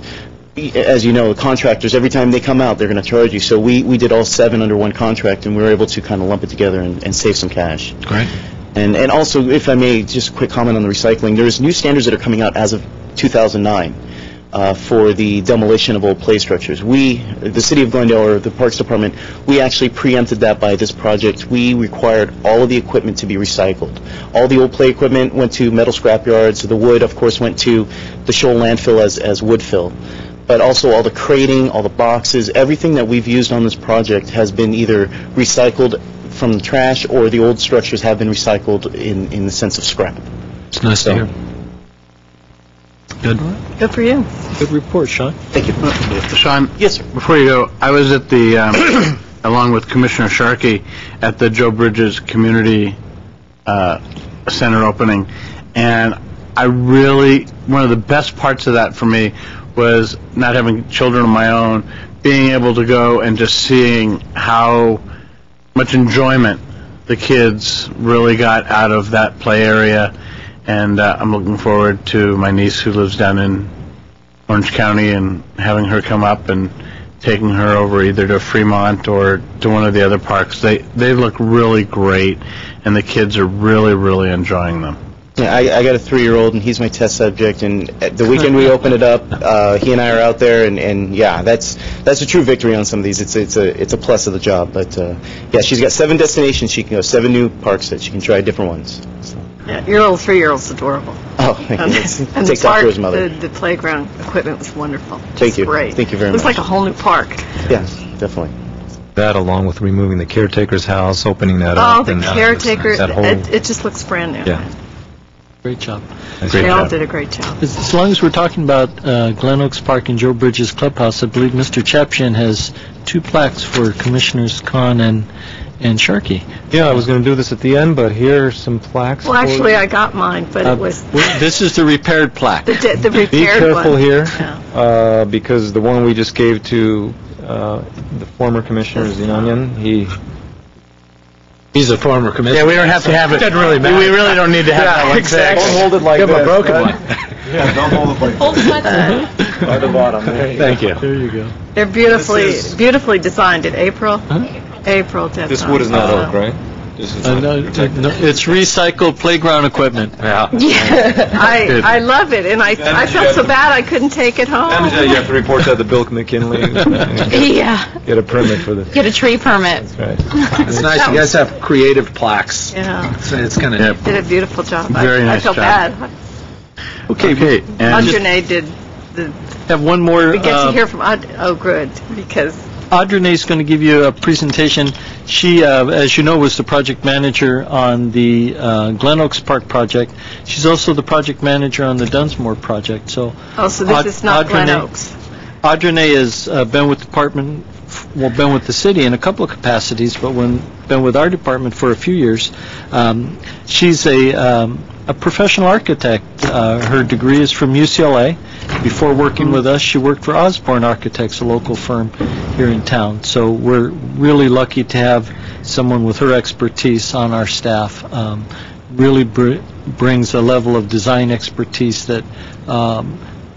As you know, the contractors, every time they come out, they're going to charge you. So we did all 7 under one contract, and we were able to kind of lump it together and save some cash. Great. And also, if I may, just a quick comment on the recycling. There's new standards that are coming out as of 2009 for the demolition of old play structures. The City of Glendale, or the Parks Department, we actually preempted that by this project. We required all of the equipment to be recycled. All the old play equipment went to metal scrap yards. The wood, of course, went to the Shoal landfill as wood fill. But also all the crating, all the boxes, everything that we've used on this project has been either recycled from the trash, or the old structures have been recycled in the sense of scrap. It's nice to hear. Good. Good for you. Good report, Sean. Thank you. Sean? Yes, sir. Before you go, I was at the, along with Commissioner Sharkey, at the Joe Bridges Community Center opening, and one of the best parts of that for me was, not having children of my own, being able to go and just seeing how much enjoyment the kids really got out of that play area. And I'm looking forward to my niece who lives down in Orange County and having her come up and taking her over either to Fremont or to one of the other parks. They look really great, and the kids are really, really enjoying them. Yeah, I got a 3-year-old, and he's my test subject. And the weekend we open it up, he and I are out there, and yeah, that's a true victory on some of these. It's a plus of the job. But yeah, she's got 7 destinations she can go, 7 new parks that she can try different ones. So. Yeah, your little 3-year-old's adorable. Oh, thank you. And Takes after his mother. The playground equipment was wonderful. Thank you. Great. Thank you very It was much. like a whole new park. Yes, definitely. That, along with removing the caretaker's house, opening that up. Oh, the and, caretaker, that whole, it just looks brand new. yeah. Great job. They all did a great job. As long as we're talking about Glen Oaks Park and Joe Bridges Clubhouse, I believe Mr. Chapchian has 2 plaques for Commissioners Khan and Sharkey. Yeah, I was going to do this at the end, but here are some plaques. Well, actually, I got mine, but it was This is the repaired plaque. the repaired Be careful one. here, Yeah. because the one we just gave to the former Commissioner Zinanian, He's a former commissioner. Yeah, we don't have to have it. Doesn't really matter. We really don't need to have that one exactly. fixed. Don't hold it like Give him this, a broken right? one. Yeah, don't hold it like Hold it like that. by the bottom. Thank you. There you go. They're beautifully designed. In April? April did. This wood is not oak, right? This is No, it's recycled playground equipment. Yeah. Yeah, I love it, and I felt so bad I couldn't take it home. And you have to report that to Bill McKinley. Yeah. Get a permit for this. Get a tree permit. That's right. It's nice. You guys have creative plaques. Yeah. So it's kind of Did a beautiful job. Very nice I felt job. bad. Okay, and Audrey did the. Have one more. We get to hear from good, because Audrey's going to give you a presentation. She, as you know, was the project manager on the Glen Oaks Park project. She's also the project manager on the Dunsmore project. So this is not Glen Oaks. Audrey has been with the city in a couple of capacities, but been with our department for a few years. She's a professional architect. Her degree is from UCLA. Before working with us, she worked for Osborne Architects, a local firm here in town. So we're really lucky to have someone with her expertise on our staff. Really brings a level of design expertise that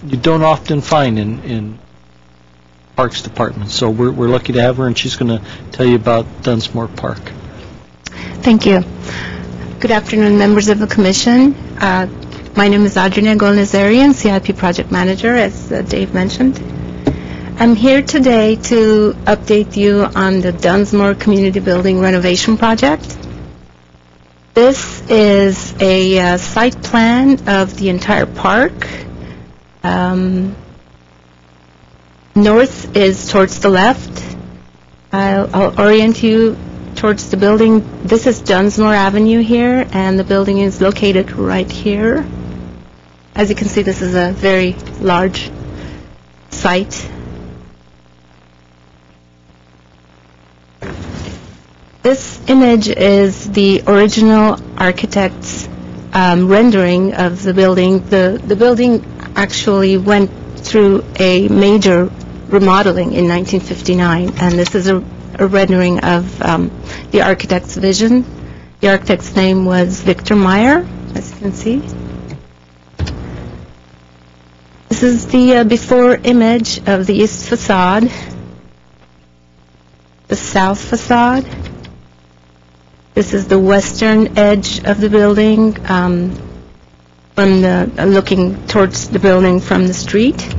you don't often find in Parks Department. So we're lucky to have her, and she's going to tell you about Dunsmore Park. Thank you. Good afternoon, members of the Commission. My name is Adriana Golnazarian, CIP Project Manager, as Dave mentioned. I'm here today to update you on the Dunsmore Community Building Renovation Project. This is a site plan of the entire park. North is towards the left. I'll orient you towards the building. This is Dunsmore Avenue here, and the building is located right here. As you can see, this is a very large site. This image is the original architect's rendering of the building. The building actually went through a major remodeling in 1959, and this is a rendering of the architect's vision. The architect's name was Victor Meyer, as you can see. This is the before image of the east facade, the south facade. This is the western edge of the building, from looking towards the building from the street,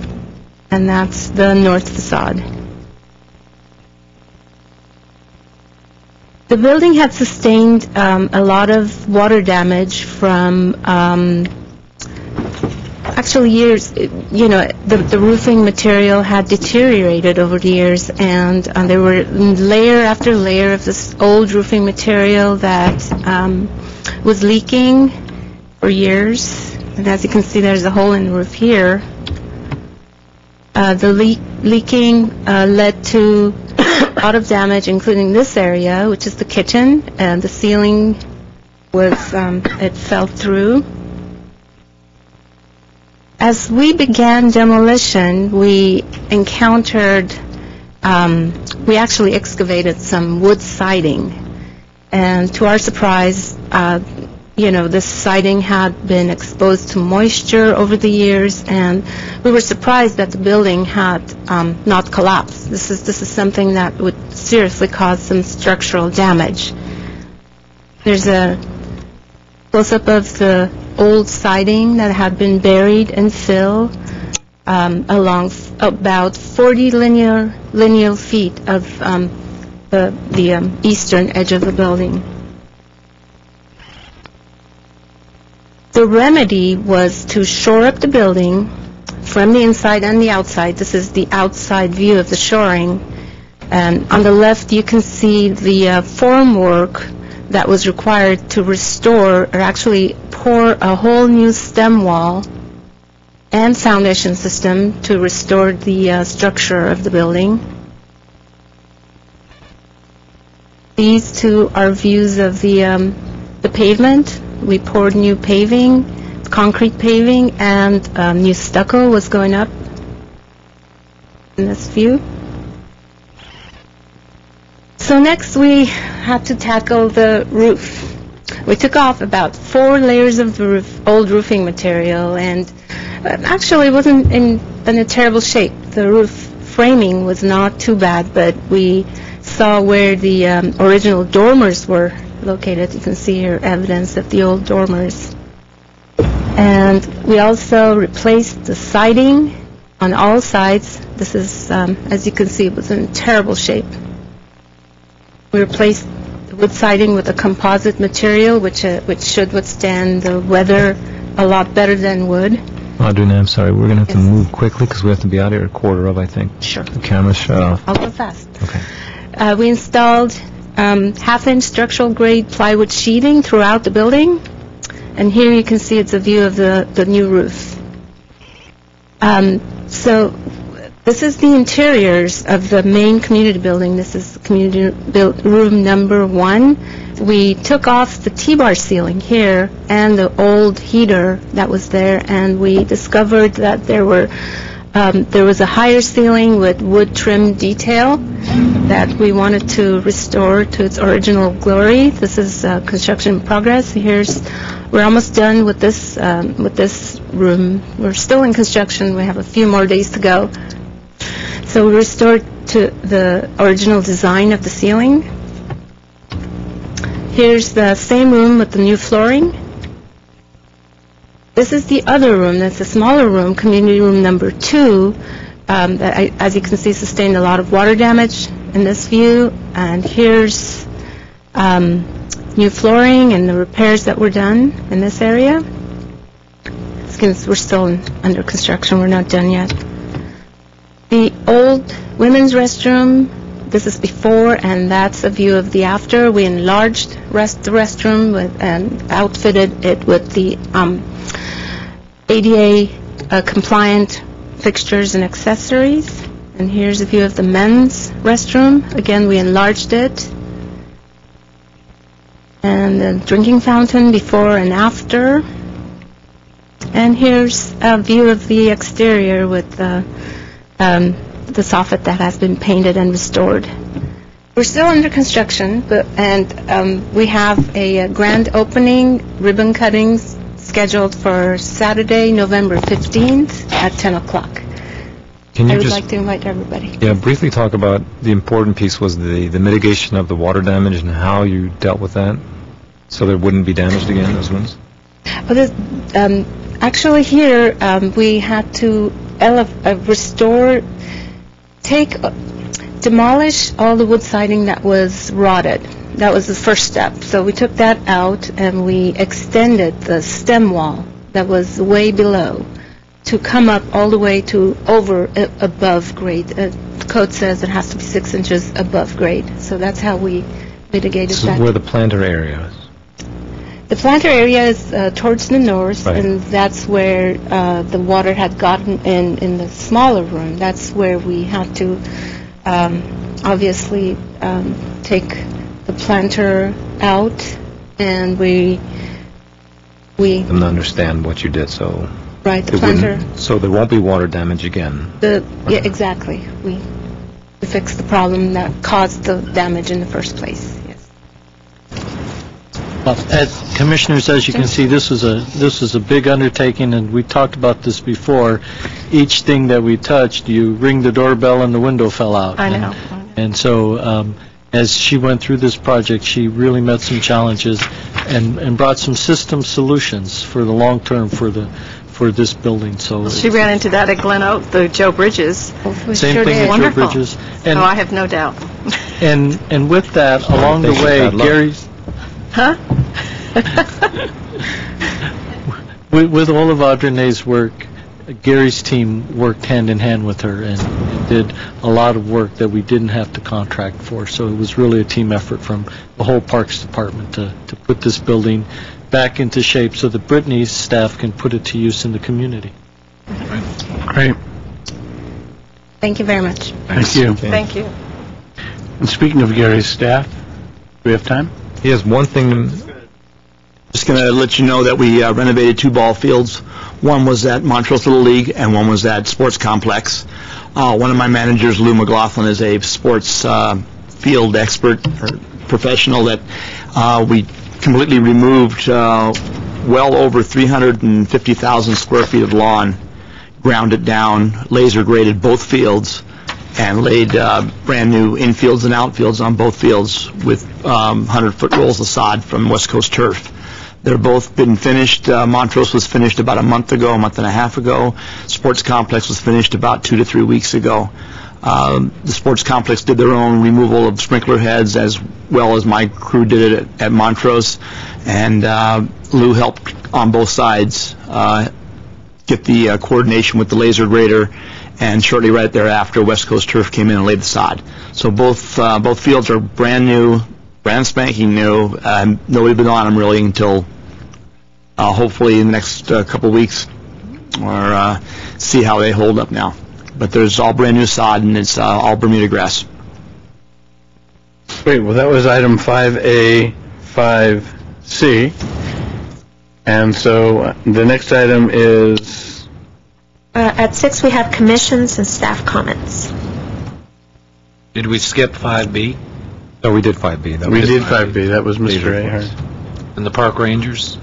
and that's the north facade. The building had sustained a lot of water damage from actually years. The roofing material had deteriorated over the years, and there were layer after layer of this old roofing material that was leaking for years. And as you can see, there's a hole in the roof here. The leaking led to a lot of damage, including this area, which is the kitchen, and the ceiling was, it fell through. As we began demolition, we encountered, we actually excavated some wood siding, and to our surprise, this siding had been exposed to moisture over the years, and we were surprised that the building had not collapsed. This is something that would seriously cause some structural damage. There's a close-up of the old siding that had been buried in fill along about 40 linear feet of the eastern edge of the building. The remedy was to shore up the building from the inside and the outside. This is the outside view of the shoring. And on the left, you can see the formwork that was required to restore, or actually pour a whole new stem wall and foundation system to restore the structure of the building. These two are views of the pavement. We poured new paving, concrete paving, and new stucco was going up in this view. So next we had to tackle the roof. We took off about 4 layers of the old roofing material, and actually it wasn't in a terrible shape. The roof framing was not too bad, but we saw where the original dormers were located. You can see here evidence of the old dormers. And we also replaced the siding on all sides. This is, as you can see, it was in terrible shape. We replaced the wood siding with a composite material, which should withstand the weather a lot better than wood. Audrina, I'm sorry. We're going to have to move quickly because we have to be out here at 1:15, I think. Sure. The camera's shut off. I'll go fast. Okay. We installed half-inch structural grade plywood sheathing throughout the building. And here you can see it's a view of the new roof. So this is the interiors of the main community building. This is community room number 1. We took off the T-bar ceiling here and the old heater that was there, and we discovered that there was a higher ceiling with wood trim detail that we wanted to restore to its original glory. This is construction in progress. We're almost done with this room. We're still in construction. We have a few more days to go. So we restored to the original design of the ceiling. Here's the same room with the new flooring. This is the other room. That's a smaller room, community room number 2, that, as you can see, sustained a lot of water damage in this view. And here's new flooring and the repairs that were done in this area. We're still under construction. We're not done yet. The old women's restroom, this is before, and that's a view of the after. We enlarged the restroom and outfitted it with the ADA compliant fixtures and accessories. And here's a view of the men's restroom. Again, we enlarged it. And the drinking fountain before and after. And here's a view of the exterior with the soffit that has been painted and restored. We're still under construction, and we have a grand opening, ribbon cuttings, scheduled for Saturday, November 15th at 10 o'clock. I would like to invite everybody. Yeah, briefly talk about the important piece was the mitigation of the water damage and how you dealt with that so there wouldn't be damaged again, those ones? Well, actually here, we had to restore, demolish all the wood siding that was rotted. That was the first step. So we took that out and we extended the stem wall that was way below to come up all the way to above grade. The code says it has to be 6 inches above grade. So that's how we mitigated that. So where the planter area is? The planter area is towards the north, right, and that's where the water had gotten in the smaller room. That's where we had to obviously take the planter out, and we them to understand what you did, so right, the planter. So there won't be water damage again. Yeah, exactly. We fixed the problem that caused the damage in the first place. Commissioners, as you can see, this is a big undertaking, and we talked about this before. Each thing that we touched, you ring the doorbell and the window fell out. I know. And so as she went through this project, she really met some challenges and brought some system solutions for the long term for this building. So she ran into that at Glen Oak, the Joe Bridges. Same thing at Joe Bridges. And I have no doubt. And with that, along the way, Gary's. Huh? With all of Audrey's work, Gary's team worked hand in hand with her and did a lot of work that we didn't have to contract for. So it was really a team effort from the whole Parks Department to put this building back into shape so that Brittany's staff can put it to use in the community. Great. Thank you very much. Thank you. Thank you. And speaking of Gary's staff, do we have time? He has one thing. Just going to let you know that we renovated 2 ball fields. One was at Montrose Little League, and one was at Sports Complex. One of my managers, Lou McLaughlin, is a sports field expert or professional that we completely removed well over 350,000 square feet of lawn, ground it down, laser graded both fields, and laid brand new infields and outfields on both fields with 100-foot rolls of sod from West Coast Turf. They're both been finished. Montrose was finished about a month and a half ago. Sports Complex was finished about 2 to 3 weeks ago. The Sports Complex did their own removal of sprinkler heads as well as my crew did it at Montrose. And Lou helped on both sides get the coordination with the laser grader. And shortly right thereafter, West Coast Turf came in and laid the sod. So both fields are brand new, brand spanking new. Nobody's been on them really until hopefully in the next couple weeks, or see how they hold up now. But there's all brand new sod, and it's all Bermuda grass. Great. Well, that was item 5A, 5C. And so the next item is... At 6, we have commissions and staff comments. Did we skip 5B? No, we did 5B. We did 5B. That was Mr. Ahern. And the park rangers?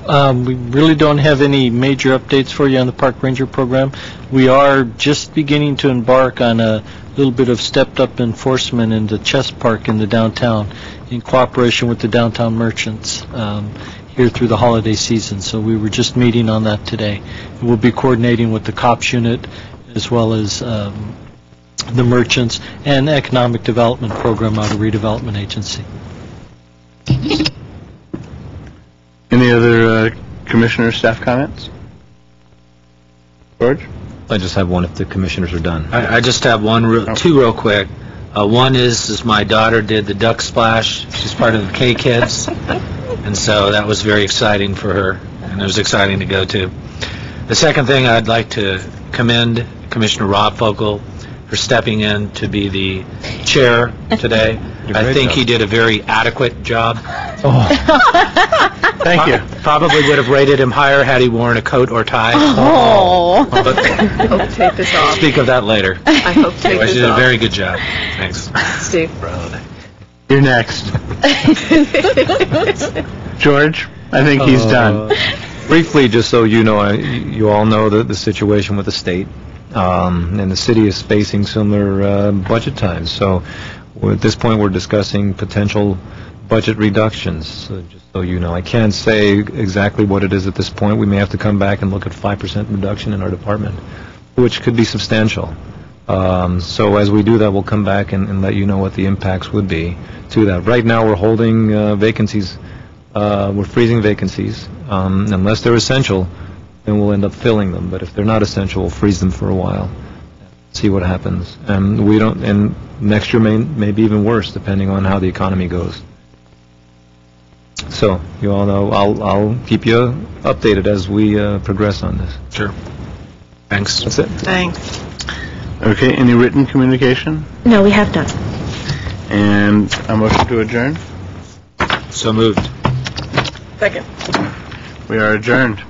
We really don't have any major updates for you on the park ranger program. We are just beginning to embark on a little bit of stepped-up enforcement in the chess park in the downtown in cooperation with the downtown merchants here through the holiday season. So we were just meeting on that today. We'll be coordinating with the COPS unit as well as the merchants and economic development program out of redevelopment agency. Any other commissioner staff comments? George? I just have one if the commissioners are done. I just have two real quick. One is my daughter did the duck splash. She's part of the K-Kids, and so that was very exciting for her, and it was exciting to go to. The second thing, I'd like to commend Commissioner Rob Fogle for stepping in to be the chair today. I think he did a very adequate job. Thank you. Probably would have rated him higher had he worn a coat or tie. But I hope tape is off. speak of that later. I hope tape Anyway, is she did a off. very good job. Thanks. Steve. You're next. George, I think he's done. Briefly, just so you know, you all know the situation with the state, and the city is facing similar budget times. So at this point, we're discussing potential budget reductions. So just so you know, I can't say exactly what it is at this point. We may have to come back and look at 5% reduction in our department, which could be substantial. So as we do that, we'll come back and let you know what the impacts would be to that. Right now, we're holding vacancies. We're freezing vacancies. Unless they're essential, then we'll end up filling them. But if they're not essential, we'll freeze them for a while. See what happens. And next year may be even worse, depending on how the economy goes. So you all know I'll keep you updated as we progress on this. Sure. Thanks. That's it. Thanks. Okay, any written communication? No, we have none. And a motion to adjourn? So moved. Second. We are adjourned.